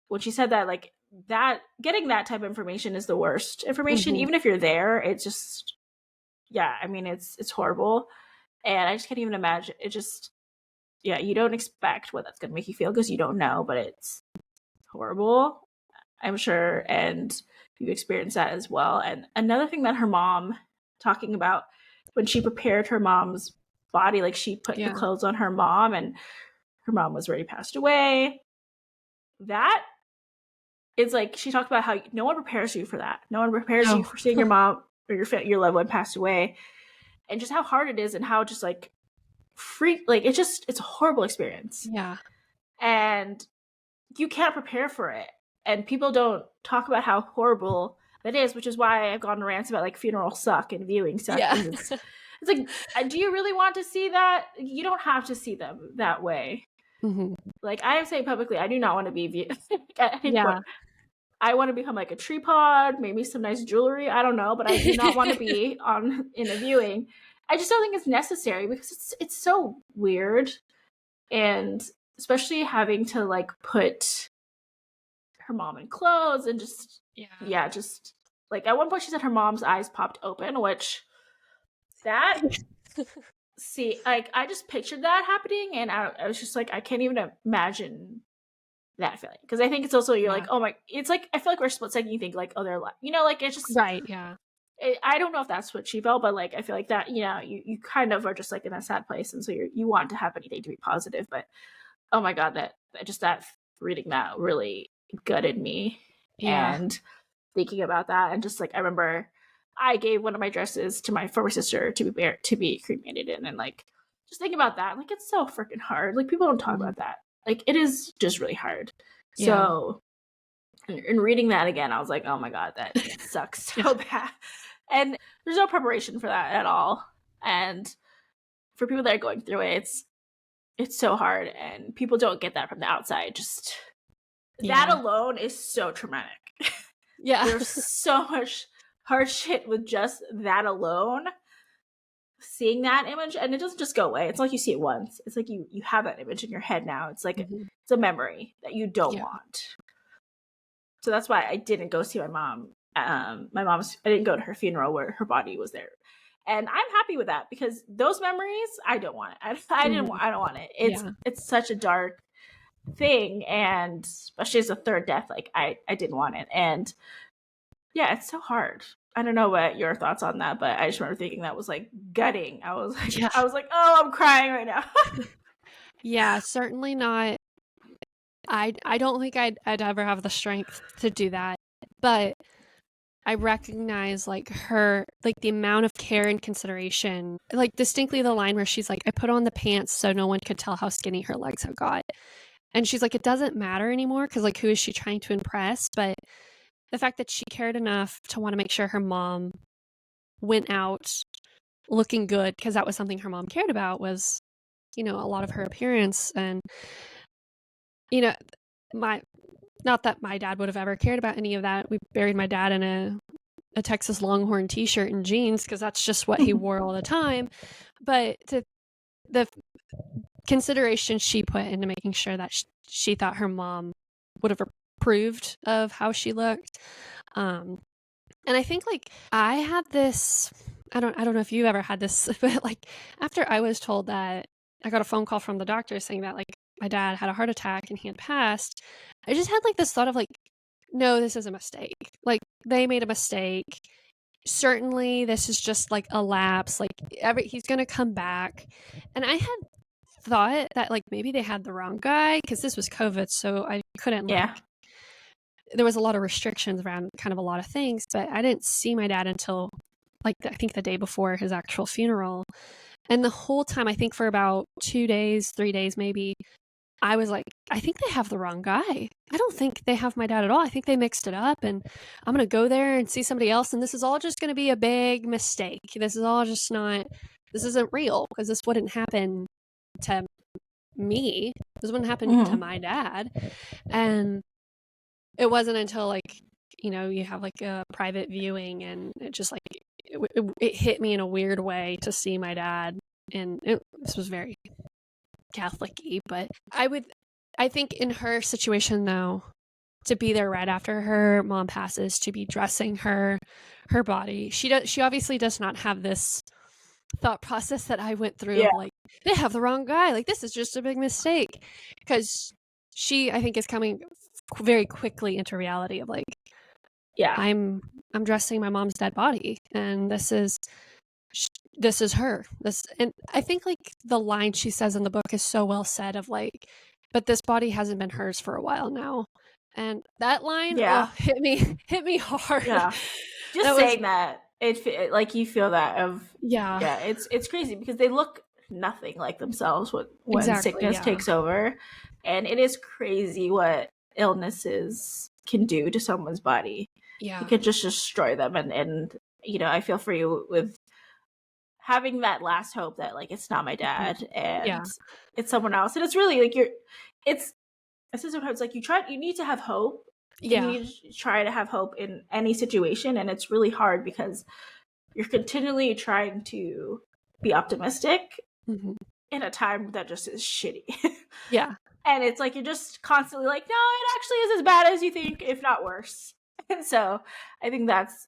when she said that, like, that getting that type of information is the worst information. Even if you're there, it's just, I mean, it's horrible. And I just can't even imagine. It just, you don't expect what that's going to make you feel because you don't know, but it's horrible, I'm sure. And you experience that as well. And another thing that her mom talking about when she prepared her mom's body, like she put the clothes on her mom and her mom was already passed away. That is like, she talked about how no one prepares you for that. No one prepares you for seeing your mom or your loved one pass away, and just how hard it is and how just like like it's a horrible experience. And you can't prepare for it. And people don't talk about how horrible that is, which is why I've gone rants about like funerals suck and viewing suck. It's like, do you really want to see that? You don't have to see them that way. Like I am saying publicly, I do not want to be viewed at any point. I want to become like a tripod, maybe some nice jewelry. I don't know, but I do not want to be in a viewing. I just don't think it's necessary because it's so weird, and especially having to like put her mom in clothes and just just like at one point she said her mom's eyes popped open, which that see, like I just pictured that happening, and I was just like, I can't even imagine that feeling. Because I think it's also, you're Yeah. like, oh my, it's like, I feel like we're split second, you think like, oh, they're like, you know, like it's just, Right, yeah. I don't know if that's what she felt, but like I feel like that, you know, you kind of are just like in a sad place, and so you want to have anything to be positive, but oh my god, that reading that really gutted me, Yeah. and thinking about that, and just like I remember I gave one of my dresses to my former sister to be cremated in, and like just thinking about that, like it's so freaking hard. Like people don't talk Mhm. about that. Like it is just really hard. Yeah. So in reading that again, I was like, oh my god, that sucks Yeah. so bad. And there's no preparation for that at all. And for people that are going through it, it's so hard, and people don't get that from the outside. Just that Yeah. alone is so traumatic. Yeah. There's so much hard shit with just that alone. Seeing that image, and it doesn't just go away. It's like you see it once. It's like you have that image in your head now. It's like Mhm. it's a memory that you don't Yeah. want. So that's why I didn't go see my mom. I didn't go to her funeral where her body was there, and I'm happy with that, because those memories, I don't want it. Mhm. I don't want it. Yeah. It's such a dark thing, and especially as a third death, like I didn't want it, and yeah, it's so hard. I don't know what your thoughts on that, but I just remember thinking that was like gutting. Yeah. I was like, oh, I'm crying right now. Yeah, certainly not. I don't think I'd ever have the strength to do that. But I recognize like her like the amount of care and consideration. Like distinctly the line where she's like, I put on the pants so no one could tell how skinny her legs have got. And she's like, it doesn't matter anymore because like who is she trying to impress? But the fact that she cared enough to want to make sure her mom went out looking good, because that was something her mom cared about, was, you know, a lot of her appearance. And, you know, my not that my dad would have ever cared about any of that. We buried my dad in a Texas Longhorn t-shirt and jeans because that's just what he wore all the time. But the consideration she put into making sure that she thought her mom would have approved of how she looked. And I think like I had this, I don't know if you ever had this, but like after I was told that, I got a phone call from the doctor saying that like my dad had a heart attack and he had passed. I just had like this thought of like, no, this is a mistake. Like they made a mistake. Certainly this is just like a lapse. Like he's gonna come back. And I had thought that like maybe they had the wrong guy because this was COVID, so I couldn't like, Yeah. there was a lot of restrictions around kind of a lot of things, but I didn't see my dad until like I think the day before his actual funeral. And the whole time, I think for about 2 days, 3 days maybe, I was like, I think they have the wrong guy. I don't think they have my dad at all. I think they mixed it up, and I'm going to go there and see somebody else. And this is all just going to be a big mistake. This is all just not, this isn't real because this wouldn't happen to me. This wouldn't happen to my dad. And it wasn't until like, you know, you have like a private viewing and it just like, it hit me in a weird way to see my dad. And this was very Catholic-y, but I think in her situation though, to be there right after her mom passes, to be dressing her body, she obviously does not have this thought process that I went through Yeah. of like, they have the wrong guy, like this is just a big mistake, because she, I think, is coming very quickly into reality of like, Yeah. I'm dressing my mom's dead body, and this is her. And I think like the line she says in the book is so well said of like, but this body hasn't been hers for a while now. And that line, Yeah. oh, hit me hard. Yeah. Just That was, saying that, like you feel that of, yeah, yeah, it's crazy because they look nothing like themselves when exactly, sickness yeah, takes over, and it is crazy what illnesses can do to someone's body. It yeah, could just destroy them, and you know, I feel for you with having that last hope that like it's not my dad yeah, and it's someone else, and it's really like it's I say sometimes like you need to have hope, and you yeah, need to try to have hope in any situation, and it's really hard because you're continually trying to be optimistic hmm, in a time that just is shitty. yeah, And it's like you're just constantly like, no, it actually is as bad as you think, if not worse. And so I think that's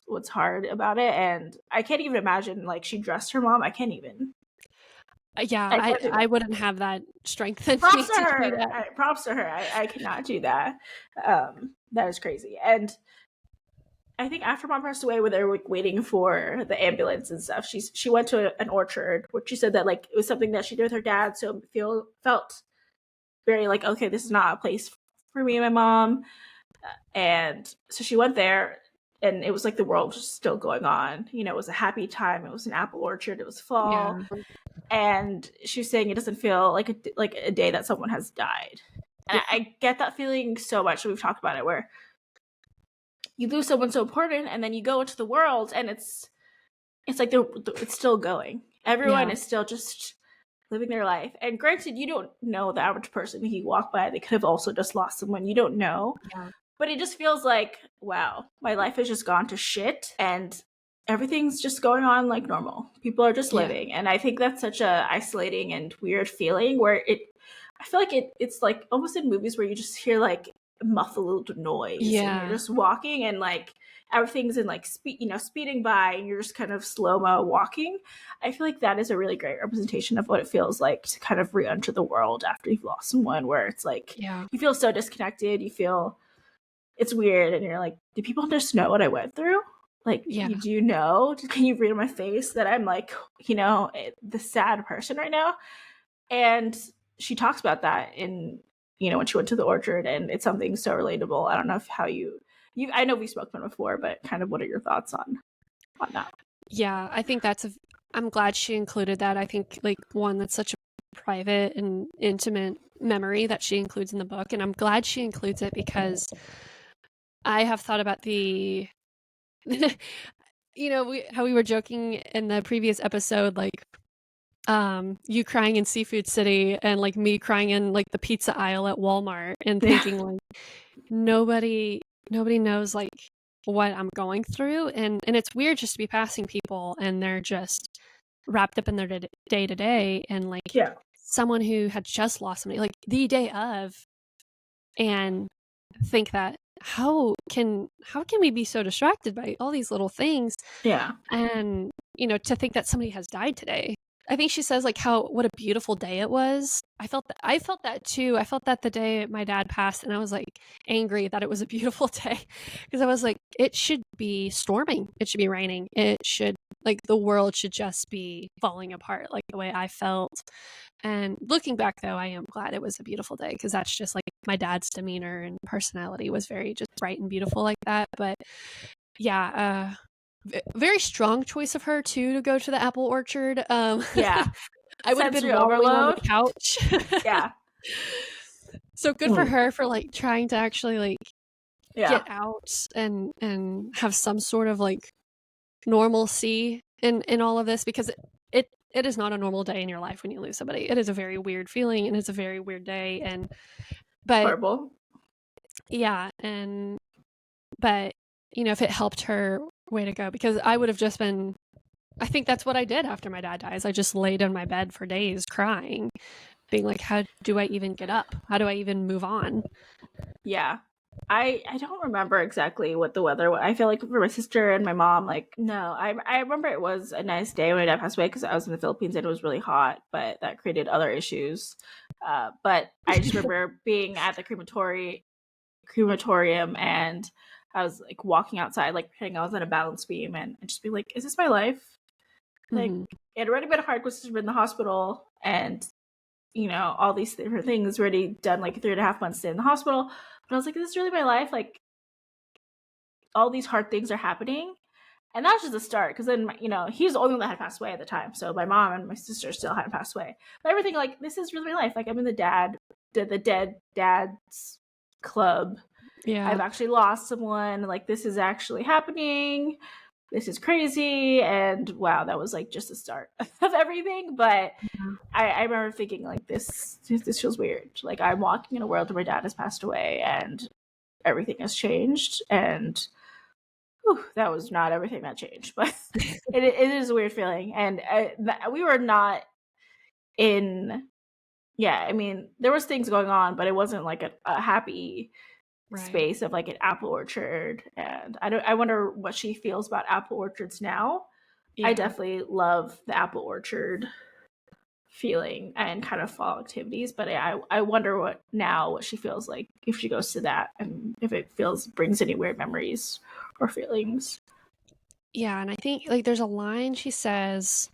what's hard about it. And I can't even imagine like she dressed her mom. I can't even. Yeah, I can't do I that. wouldn't have that strength in me Props to to do her. that. Props to her. I cannot do that. That is crazy. And I think after mom passed away, when they were like, waiting for the ambulance and stuff, she went to an orchard, which she said that like it was something that she did with her dad, so felt very like, okay, this is not a place for me and my mom. And so she went there, and it was like the world was still going on. You know, it was a happy time. It was an apple orchard. It was Yeah. fall, and she was saying it doesn't feel like a day that someone has died. And Yeah. I get that feeling so much. We've talked about it, where you lose someone so important, and then you go into the world, and it's like it's still going. Everyone Yeah. is still just living their life. And granted, you don't know the average person who you walk by. They could have also just lost someone. You don't know. Yeah. But it just feels like, wow, my life has just gone to shit, and everything's just going on like normal. People are just Yeah. living. And I think that's such a isolating and weird feeling, where I feel like it's like almost in movies where you just hear like muffled noise, and you're Yeah. just walking, and like everything's in like speeding by, and you're just kind of slow-mo walking. I feel like that is a really great representation of what it feels like to kind of re-enter the world after you've lost someone, where it's like Yeah. you feel so disconnected. You feel it's weird, and you're like, do people just know what I went through? Like, Yeah. do you know? Can you read on my face that I'm like, the sad person right now? And she talks about that in, when she went to the orchard, and it's something so relatable. I don't know how I know we spoke about it before, but kind of what are your thoughts on that? Yeah, I think I'm glad she included that. I think like one that's such a private and intimate memory that she includes in the book, and I'm glad she includes it because I have thought about the how we were joking in the previous episode, like you crying in Seafood City and like me crying in like the pizza aisle at Walmart and Yeah. thinking like nobody knows like what I'm going through, and it's weird just to be passing people and they're just wrapped up in their day to day, and like Yeah. someone who had just lost somebody like the day of, and think that how can we be so distracted by all these little things, Yeah. and to think that somebody has died today. I think she says like how what a beautiful day it was. I felt that too. I felt that the day my dad passed, and I was like angry that it was a beautiful day because I was like, it should be storming, it should be raining, it should like the world should just be falling apart like the way I felt. And looking back though, I am glad it was a beautiful day because that's just like my dad's demeanor and personality was very just bright and beautiful like that. But yeah, very strong choice of her too to go to the apple orchard. Yeah. I would have been Sensory wallowing on the overload. couch. Yeah. So good for her for like trying to actually like Yeah. get out and have some sort of like normalcy in all of this, because it is not a normal day in your life when you lose somebody. It is a very weird feeling, and it's a very weird day, and but Horrible. yeah, but if it helped her, way to go, because I would have just been, I think that's what I did after my dad dies. I just laid in my bed for days crying, being like, how do I even get up? How do I even move on? Yeah. I don't remember exactly what the weather was. I feel like for my sister and my mom, like, no, I remember it was a nice day when my dad passed away because I was in the Philippines and it was really hot, but that created other issues. But I just remember being at the crematorium, and I was like walking outside, like pretending I was on a balance beam, and just be like, is this my life? Like, Mm-hmm. it had already been hard because she's been in the hospital, and all these different things, already done like 3.5 months stay in the hospital. But I was like, is this really my life? Like, all these hard things are happening. And that's just the start, because then, he's the only one that had passed away at the time. So my mom and my sister still hadn't passed away. But everything, like, this is really my life. Like, I'm in the dead dads club. Yeah. I've actually lost someone. Like, this is actually happening. This is crazy. And wow, that was like just the start of everything. But I remember thinking like, this feels weird. Like, I'm walking in a world where my dad has passed away and everything has changed. And that was not everything that changed, but it is a weird feeling. And we were not in, yeah, I mean, there was things going on, but it wasn't like a happy space of like an apple orchard. And I wonder what she feels about apple orchards now. Yeah. I definitely love the apple orchard feeling and kind of fall activities. But I wonder what she feels like if she goes to that, and if it brings any weird memories or feelings. Yeah, and I think like there's a line she says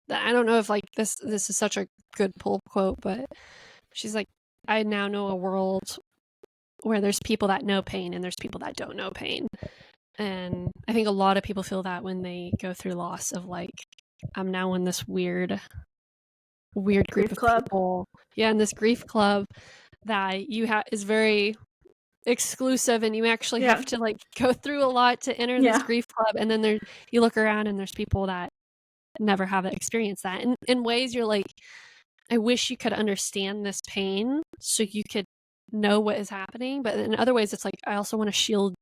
that I don't know if like this is such a good pull quote, but she's like, I now know a world where there's people that know pain and there's people that don't know pain. And I think a lot of people feel that when they go through loss of like, I'm now in this weird group Grief of club. people. Yeah, in this grief club that you have is very exclusive, and you actually have to like go through a lot to enter this grief club. And then you look around and there's people that never have experienced that. And in ways you're like, I wish you could understand this pain so you could know what is happening. But in other ways, it's like, I also want to shield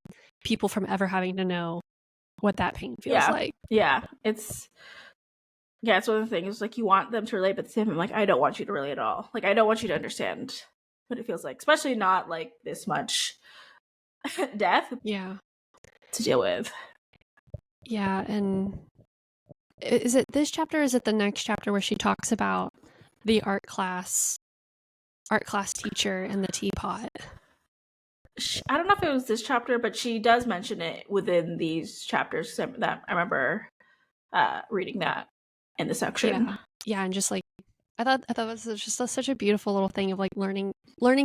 people from ever having to know what that pain feels like. Yeah. It's one of the things, like, you want them to relate, but at the same time, like, I don't want you to relate at all. Like, I don't want you to understand what it feels like, especially not like this much death to deal with. Yeah. And is it this chapter or is it the next chapter where she talks about the art class teacher and the teapot? I don't know if it was this chapter, but she does mention it within these chapters that I remember reading that in the section. Yeah, and just like I thought it was just such a beautiful little thing of like learning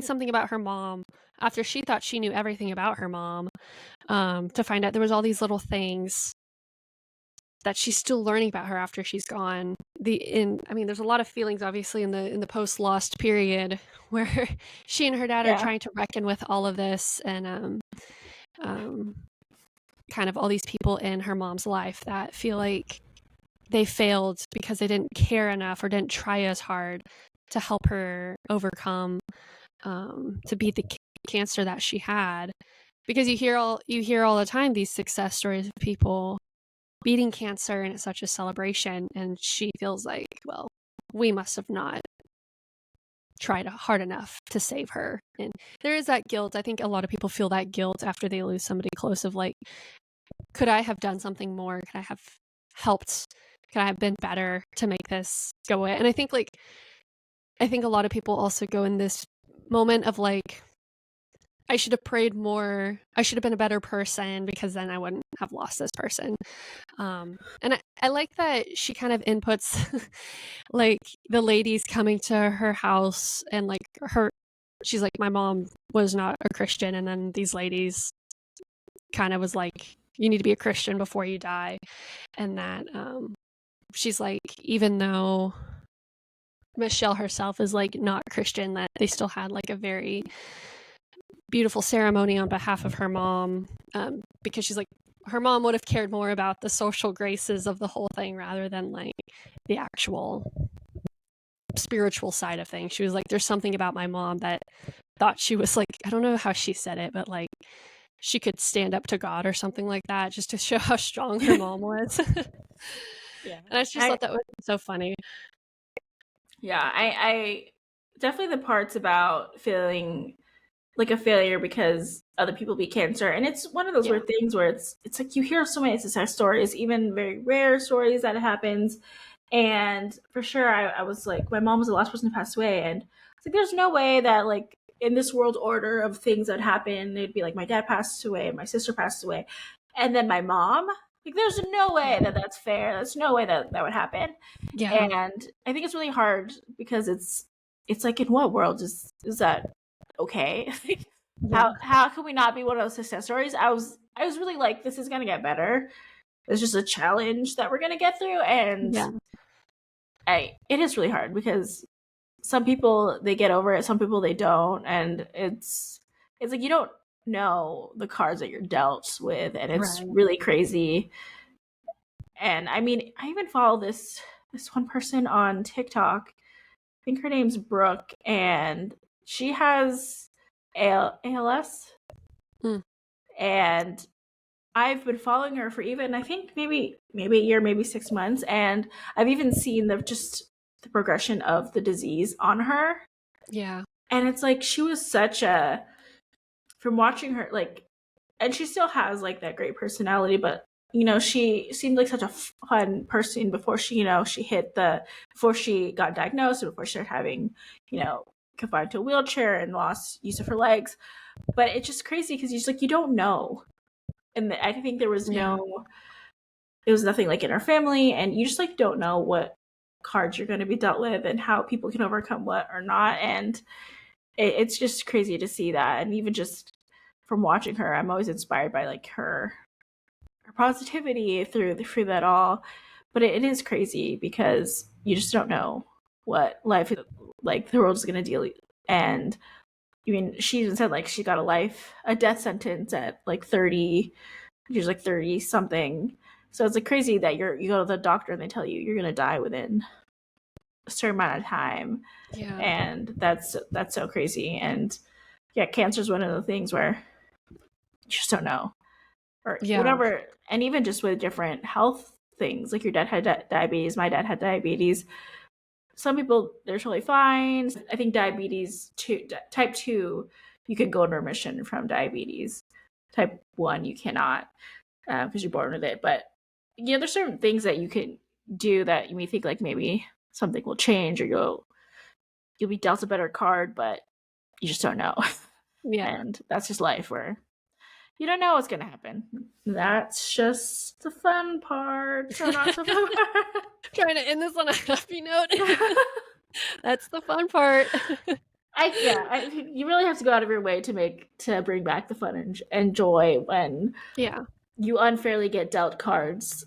something about her mom after she thought she knew everything about her mom, to find out there was all these little things that she's still learning about her after she's gone. There's a lot of feelings obviously in the post lost period where she and her dad are trying to reckon with all of this, and kind of all these people in her mom's life that feel like they failed because they didn't care enough or didn't try as hard to help her overcome, to beat the cancer that she had. Because you hear all the time these success stories of people beating cancer, and it's such a celebration, and she feels like, well, we must have not tried hard enough to save her. And there is that guilt. I think a lot of people feel that guilt after they lose somebody close of like, could I have done something more? Could I have helped? Could I have been better to make this go away? And I think a lot of people also go in this moment of like, I should have prayed more. I should have been a better person because then I wouldn't have lost this person. And I like that she kind of inputs like the ladies coming to her house, and like she's like, my mom was not a Christian. And then these ladies kind of was like, you need to be a Christian before you die. And that, she's like, even though Michelle herself is like not Christian, that they still had like a very beautiful ceremony on behalf of her mom, because she's like, her mom would have cared more about the social graces of the whole thing rather than like the actual spiritual side of things. She was like, there's something about my mom that thought she was like, I don't know how she said it, but like she could stand up to God or something like that, just to show how strong her mom was. And I just thought that was so funny. Yeah, I definitely the parts about feeling like a failure because other people beat cancer, and it's one of those weird things where it's like you hear so many success stories, even very rare stories that happens, and for sure I was like, my mom was the last person to pass away, and it's like there's no way that like in this world order of things that happen, it'd be like my dad passed away, my sister passed away, and then my mom. Like, there's no way that that's fair. There's no way that would happen. Yeah. And I think it's really hard because it's like, in what world is that okay? How can we not be one of those success stories? I was really like, this is gonna get better. It's just a challenge that we're gonna get through, and it is really hard because some people, they get over it, some people they don't, and it's like you don't know the cards that you're dealt with, and it's really crazy. And I mean, I even follow this one person on TikTok. I think her name's Brooke, and she has ALS. And I've been following her for even, I think maybe a year, maybe 6 months, and I've even seen the progression of the disease on her. Yeah. And it's like, she was such from watching her, like, and she still has like that great personality, but she seemed like such a fun person before she before she got diagnosed and before she started having, confined to a wheelchair and lost use of her legs. But it's just crazy because you don't know. And I think there was it was nothing like in our family, and you just like don't know what cards you're going to be dealt with and how people can overcome what or not. And it's just crazy to see that. And even just from watching her, I'm always inspired by like her positivity through that all. But it is crazy because you just don't know what life is like. The world is going to deal. And I mean, she even said like she got a death sentence at like 30. She was like 30 something. So it's like crazy that you go to the doctor and they tell you you're going to die within a certain amount of time. Yeah. And that's so crazy. And yeah, cancer is one of the things where you just don't know. Or whatever. And even just with different health things, like your dad had diabetes, my dad had diabetes. Some people, they're totally fine. I think diabetes type 2, you can go into remission from diabetes. Type 1, you cannot because you're born with it. But there's certain things that you can do that you may think like maybe something will change or you'll be dealt a better card, but you just don't know. Yeah. And that's just life where you don't know what's going to happen. That's just the fun part. So not so fun part. Trying to end this on a happy note. That's the fun part. You really have to go out of your way to bring back the fun and joy when you unfairly get dealt cards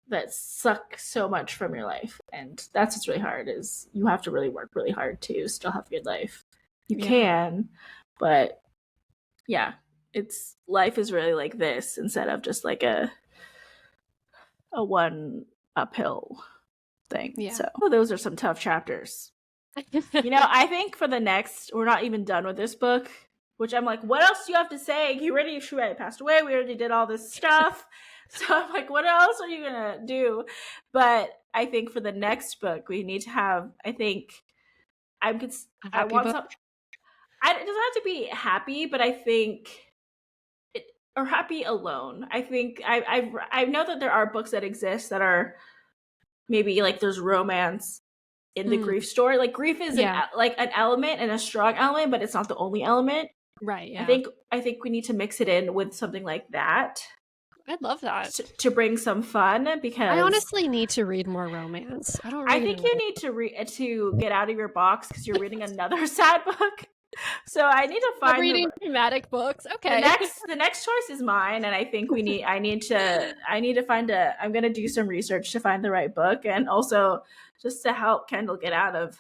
that suck so much from your life. And that's what's really hard is you have to really work really hard to still have a good life. You can, but yeah. Life is really like this instead of just like a one uphill thing. Yeah. So those are some tough chapters. I think for the next, we're not even done with this book, which I'm like, what else do you have to say? She already passed away. We already did all this stuff. So I'm like, what else are you gonna do? But I think for the next book, we need to have. I think I want some. It doesn't have to be happy, but I think. Or happy alone. I think I know that there are books that exist that are maybe like there's romance in the grief story. Like grief is an element and a strong element, but it's not the only element. Right. Yeah. I think we need to mix it in with something like that. I'd love that to bring some fun because I honestly need to read more romance. I think you need to get out of your box because you're reading another sad book. So I need to find reading thematic books. Okay. The next choice is mine, and I think I need to find I'm gonna do some research to find the right book, and also just to help Kendall get out of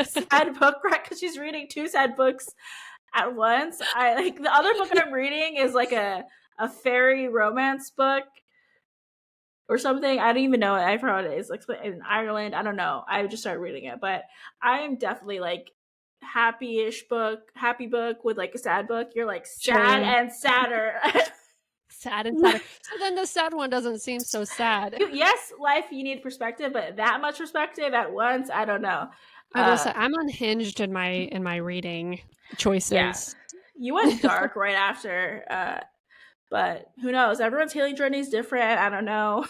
sad book right because she's reading 2 sad books at once. The other book I'm reading is like a fairy romance book or something. I don't even know. I forgot what it is. Like in Ireland. I don't know. I just started reading it, but I am definitely like happy book with like a sad book. You're like sad and sadder. Sad and sadder. So then the sad one doesn't seem so sad. Yes, life, you need perspective, but that much perspective at once, I don't know. I will say I'm unhinged in my reading choices. Yeah. You went dark right after, but who knows? Everyone's healing journey is different. I don't know.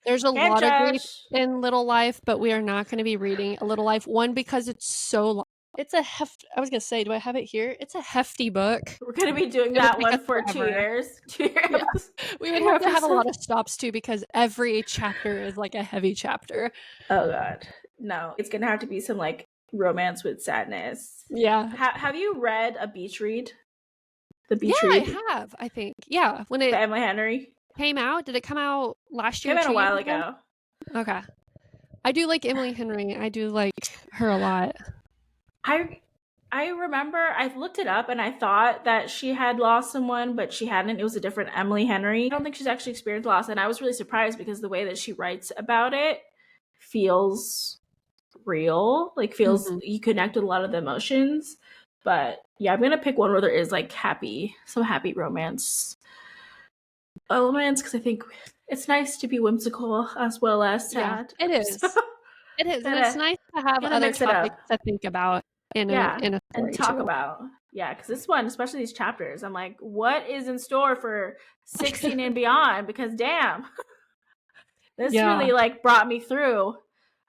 There's a lot of grief in Little Life, but we are not going to be reading a Little Life. One, because it's so long. It's a I was going to say, do I have it here? It's a hefty book. We're going to be doing that one for 2 years. 2 years. Yeah. We would have to have a lot of stops too, because every chapter is like a heavy chapter. Oh God. No, it's going to have to be some like romance with sadness. Yeah. Have you read a beach read? The beach read? I have, I think. Yeah. When it Emily Henry came out. Did it come out last year? It came out a while ago. Okay. I do like Emily Henry. I do like her a lot. I remember I looked it up and I thought that she had lost someone, but she hadn't. It was a different Emily Henry. I don't think she's actually experienced loss, and I was really surprised because the way that she writes about it feels real, like feels you connect with a lot of the emotions. But yeah, I'm gonna pick one where there is like some happy romance elements because I think it's nice to be whimsical as well as sad. Yeah, it is. It is, and it's nice to have other topics to think about in a story and talk about. Yeah, because this one, especially these chapters, I'm like, what is in store for 16 and beyond? Because damn, this really like brought me through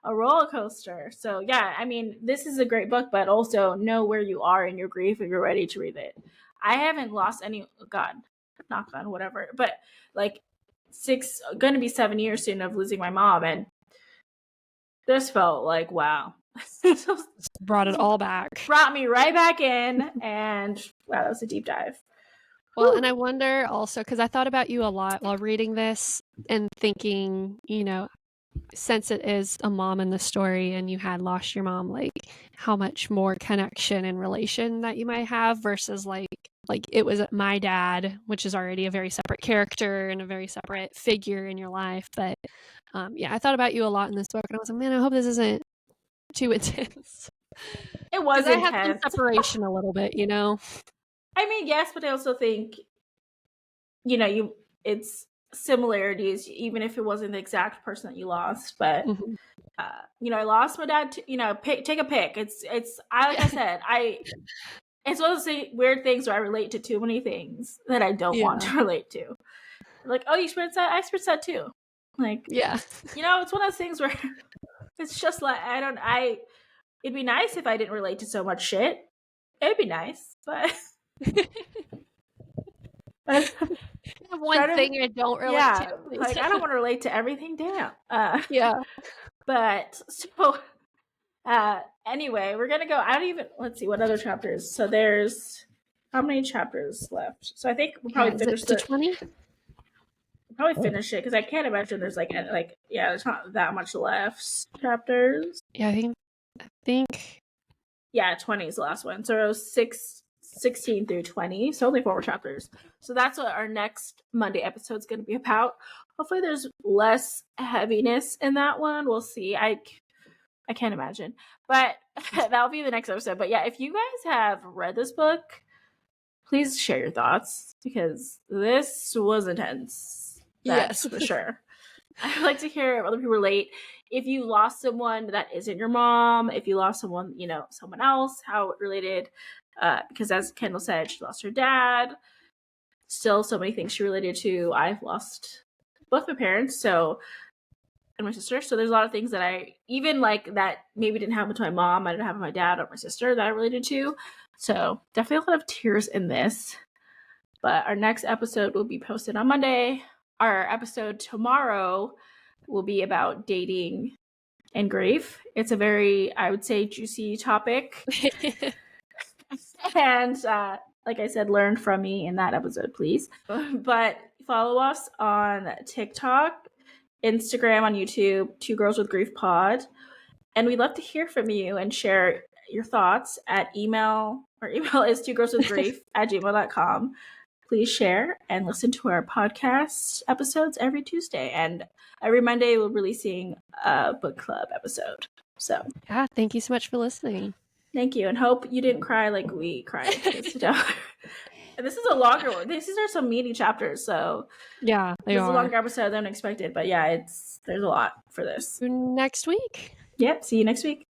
a roller coaster. So yeah, I mean, this is a great book, but also know where you are in your grief if you're ready to read it. I haven't lost any, God, knock on whatever, but like gonna be 7 years soon of losing my mom, and this felt like wow. Brought it all back. Brought me right back in, and wow, that was a deep dive. Well, and I wonder also, because I thought about you a lot while reading this and thinking, you know, since it is a mom in the story and you had lost your mom, like how much more connection and relation that you might have versus like it was my dad, which is already a very separate character and a very separate figure in your life. But yeah, I thought about you a lot in this book, and I was like, man, I hope this isn't too intense. It was I intense. had some separation a little bit, you know. I mean, yes, but I also think, you know, it's similarities, even if it wasn't the exact person that you lost. But you know, I lost my dad. You know, take a pick. It's like I said, it's one of those weird things where I relate to too many things that I don't want to relate to. Like, oh, you experienced that? I experienced that too. Like, yeah, you know, it's one of those things where it's just like it'd be nice if I didn't relate to so much shit. It'd be nice, but one thing I don't relate to. Please. Like I don't want to relate to everything. Damn. Yeah. But so anyway, we're gonna go. Let's see what other chapters. So there's how many chapters left? So I think we'll probably finish the 20. Probably finish it because I can't imagine there's like there's not that much left chapters. Yeah, I think yeah, 20 is the last one. So it was 16 through 20. So only 4 more chapters. So that's what our next Monday episode is going to be about. Hopefully there's less heaviness in that one. We'll see. I can't imagine. But that'll be the next episode. But yeah, if you guys have read this book, please share your thoughts because this was intense. That's for sure. I'd like to hear if other people relate. If you lost someone that isn't your mom, if you lost someone, you know, someone else, how it related. Because as Kendall said, she lost her dad. Still so many things she related to. I've lost both my parents, and my sister. So there's a lot of things that I even like that maybe didn't happen to my mom, I didn't have my dad or my sister that I related to. So definitely a lot of tears in this. But our next episode will be posted on Monday. Our episode tomorrow will be about dating and grief. It's a very, I would say, juicy topic. And like I said, learn from me in that episode, please. But follow us on TikTok, Instagram, on YouTube, 2 Girls with Grief Pod. And we'd love to hear from you and share your thoughts at email. Our email is 2girlswithgrief@gmail.com. Please share and listen to our podcast episodes every Tuesday. And every Monday we're releasing a book club episode. So yeah, thank you so much for listening. Thank you. And hope you didn't cry like we cried. This is a longer one. These are some meaty chapters. So yeah, this is a longer episode than expected. But yeah, there's a lot for this. Next week. Yep. See you next week.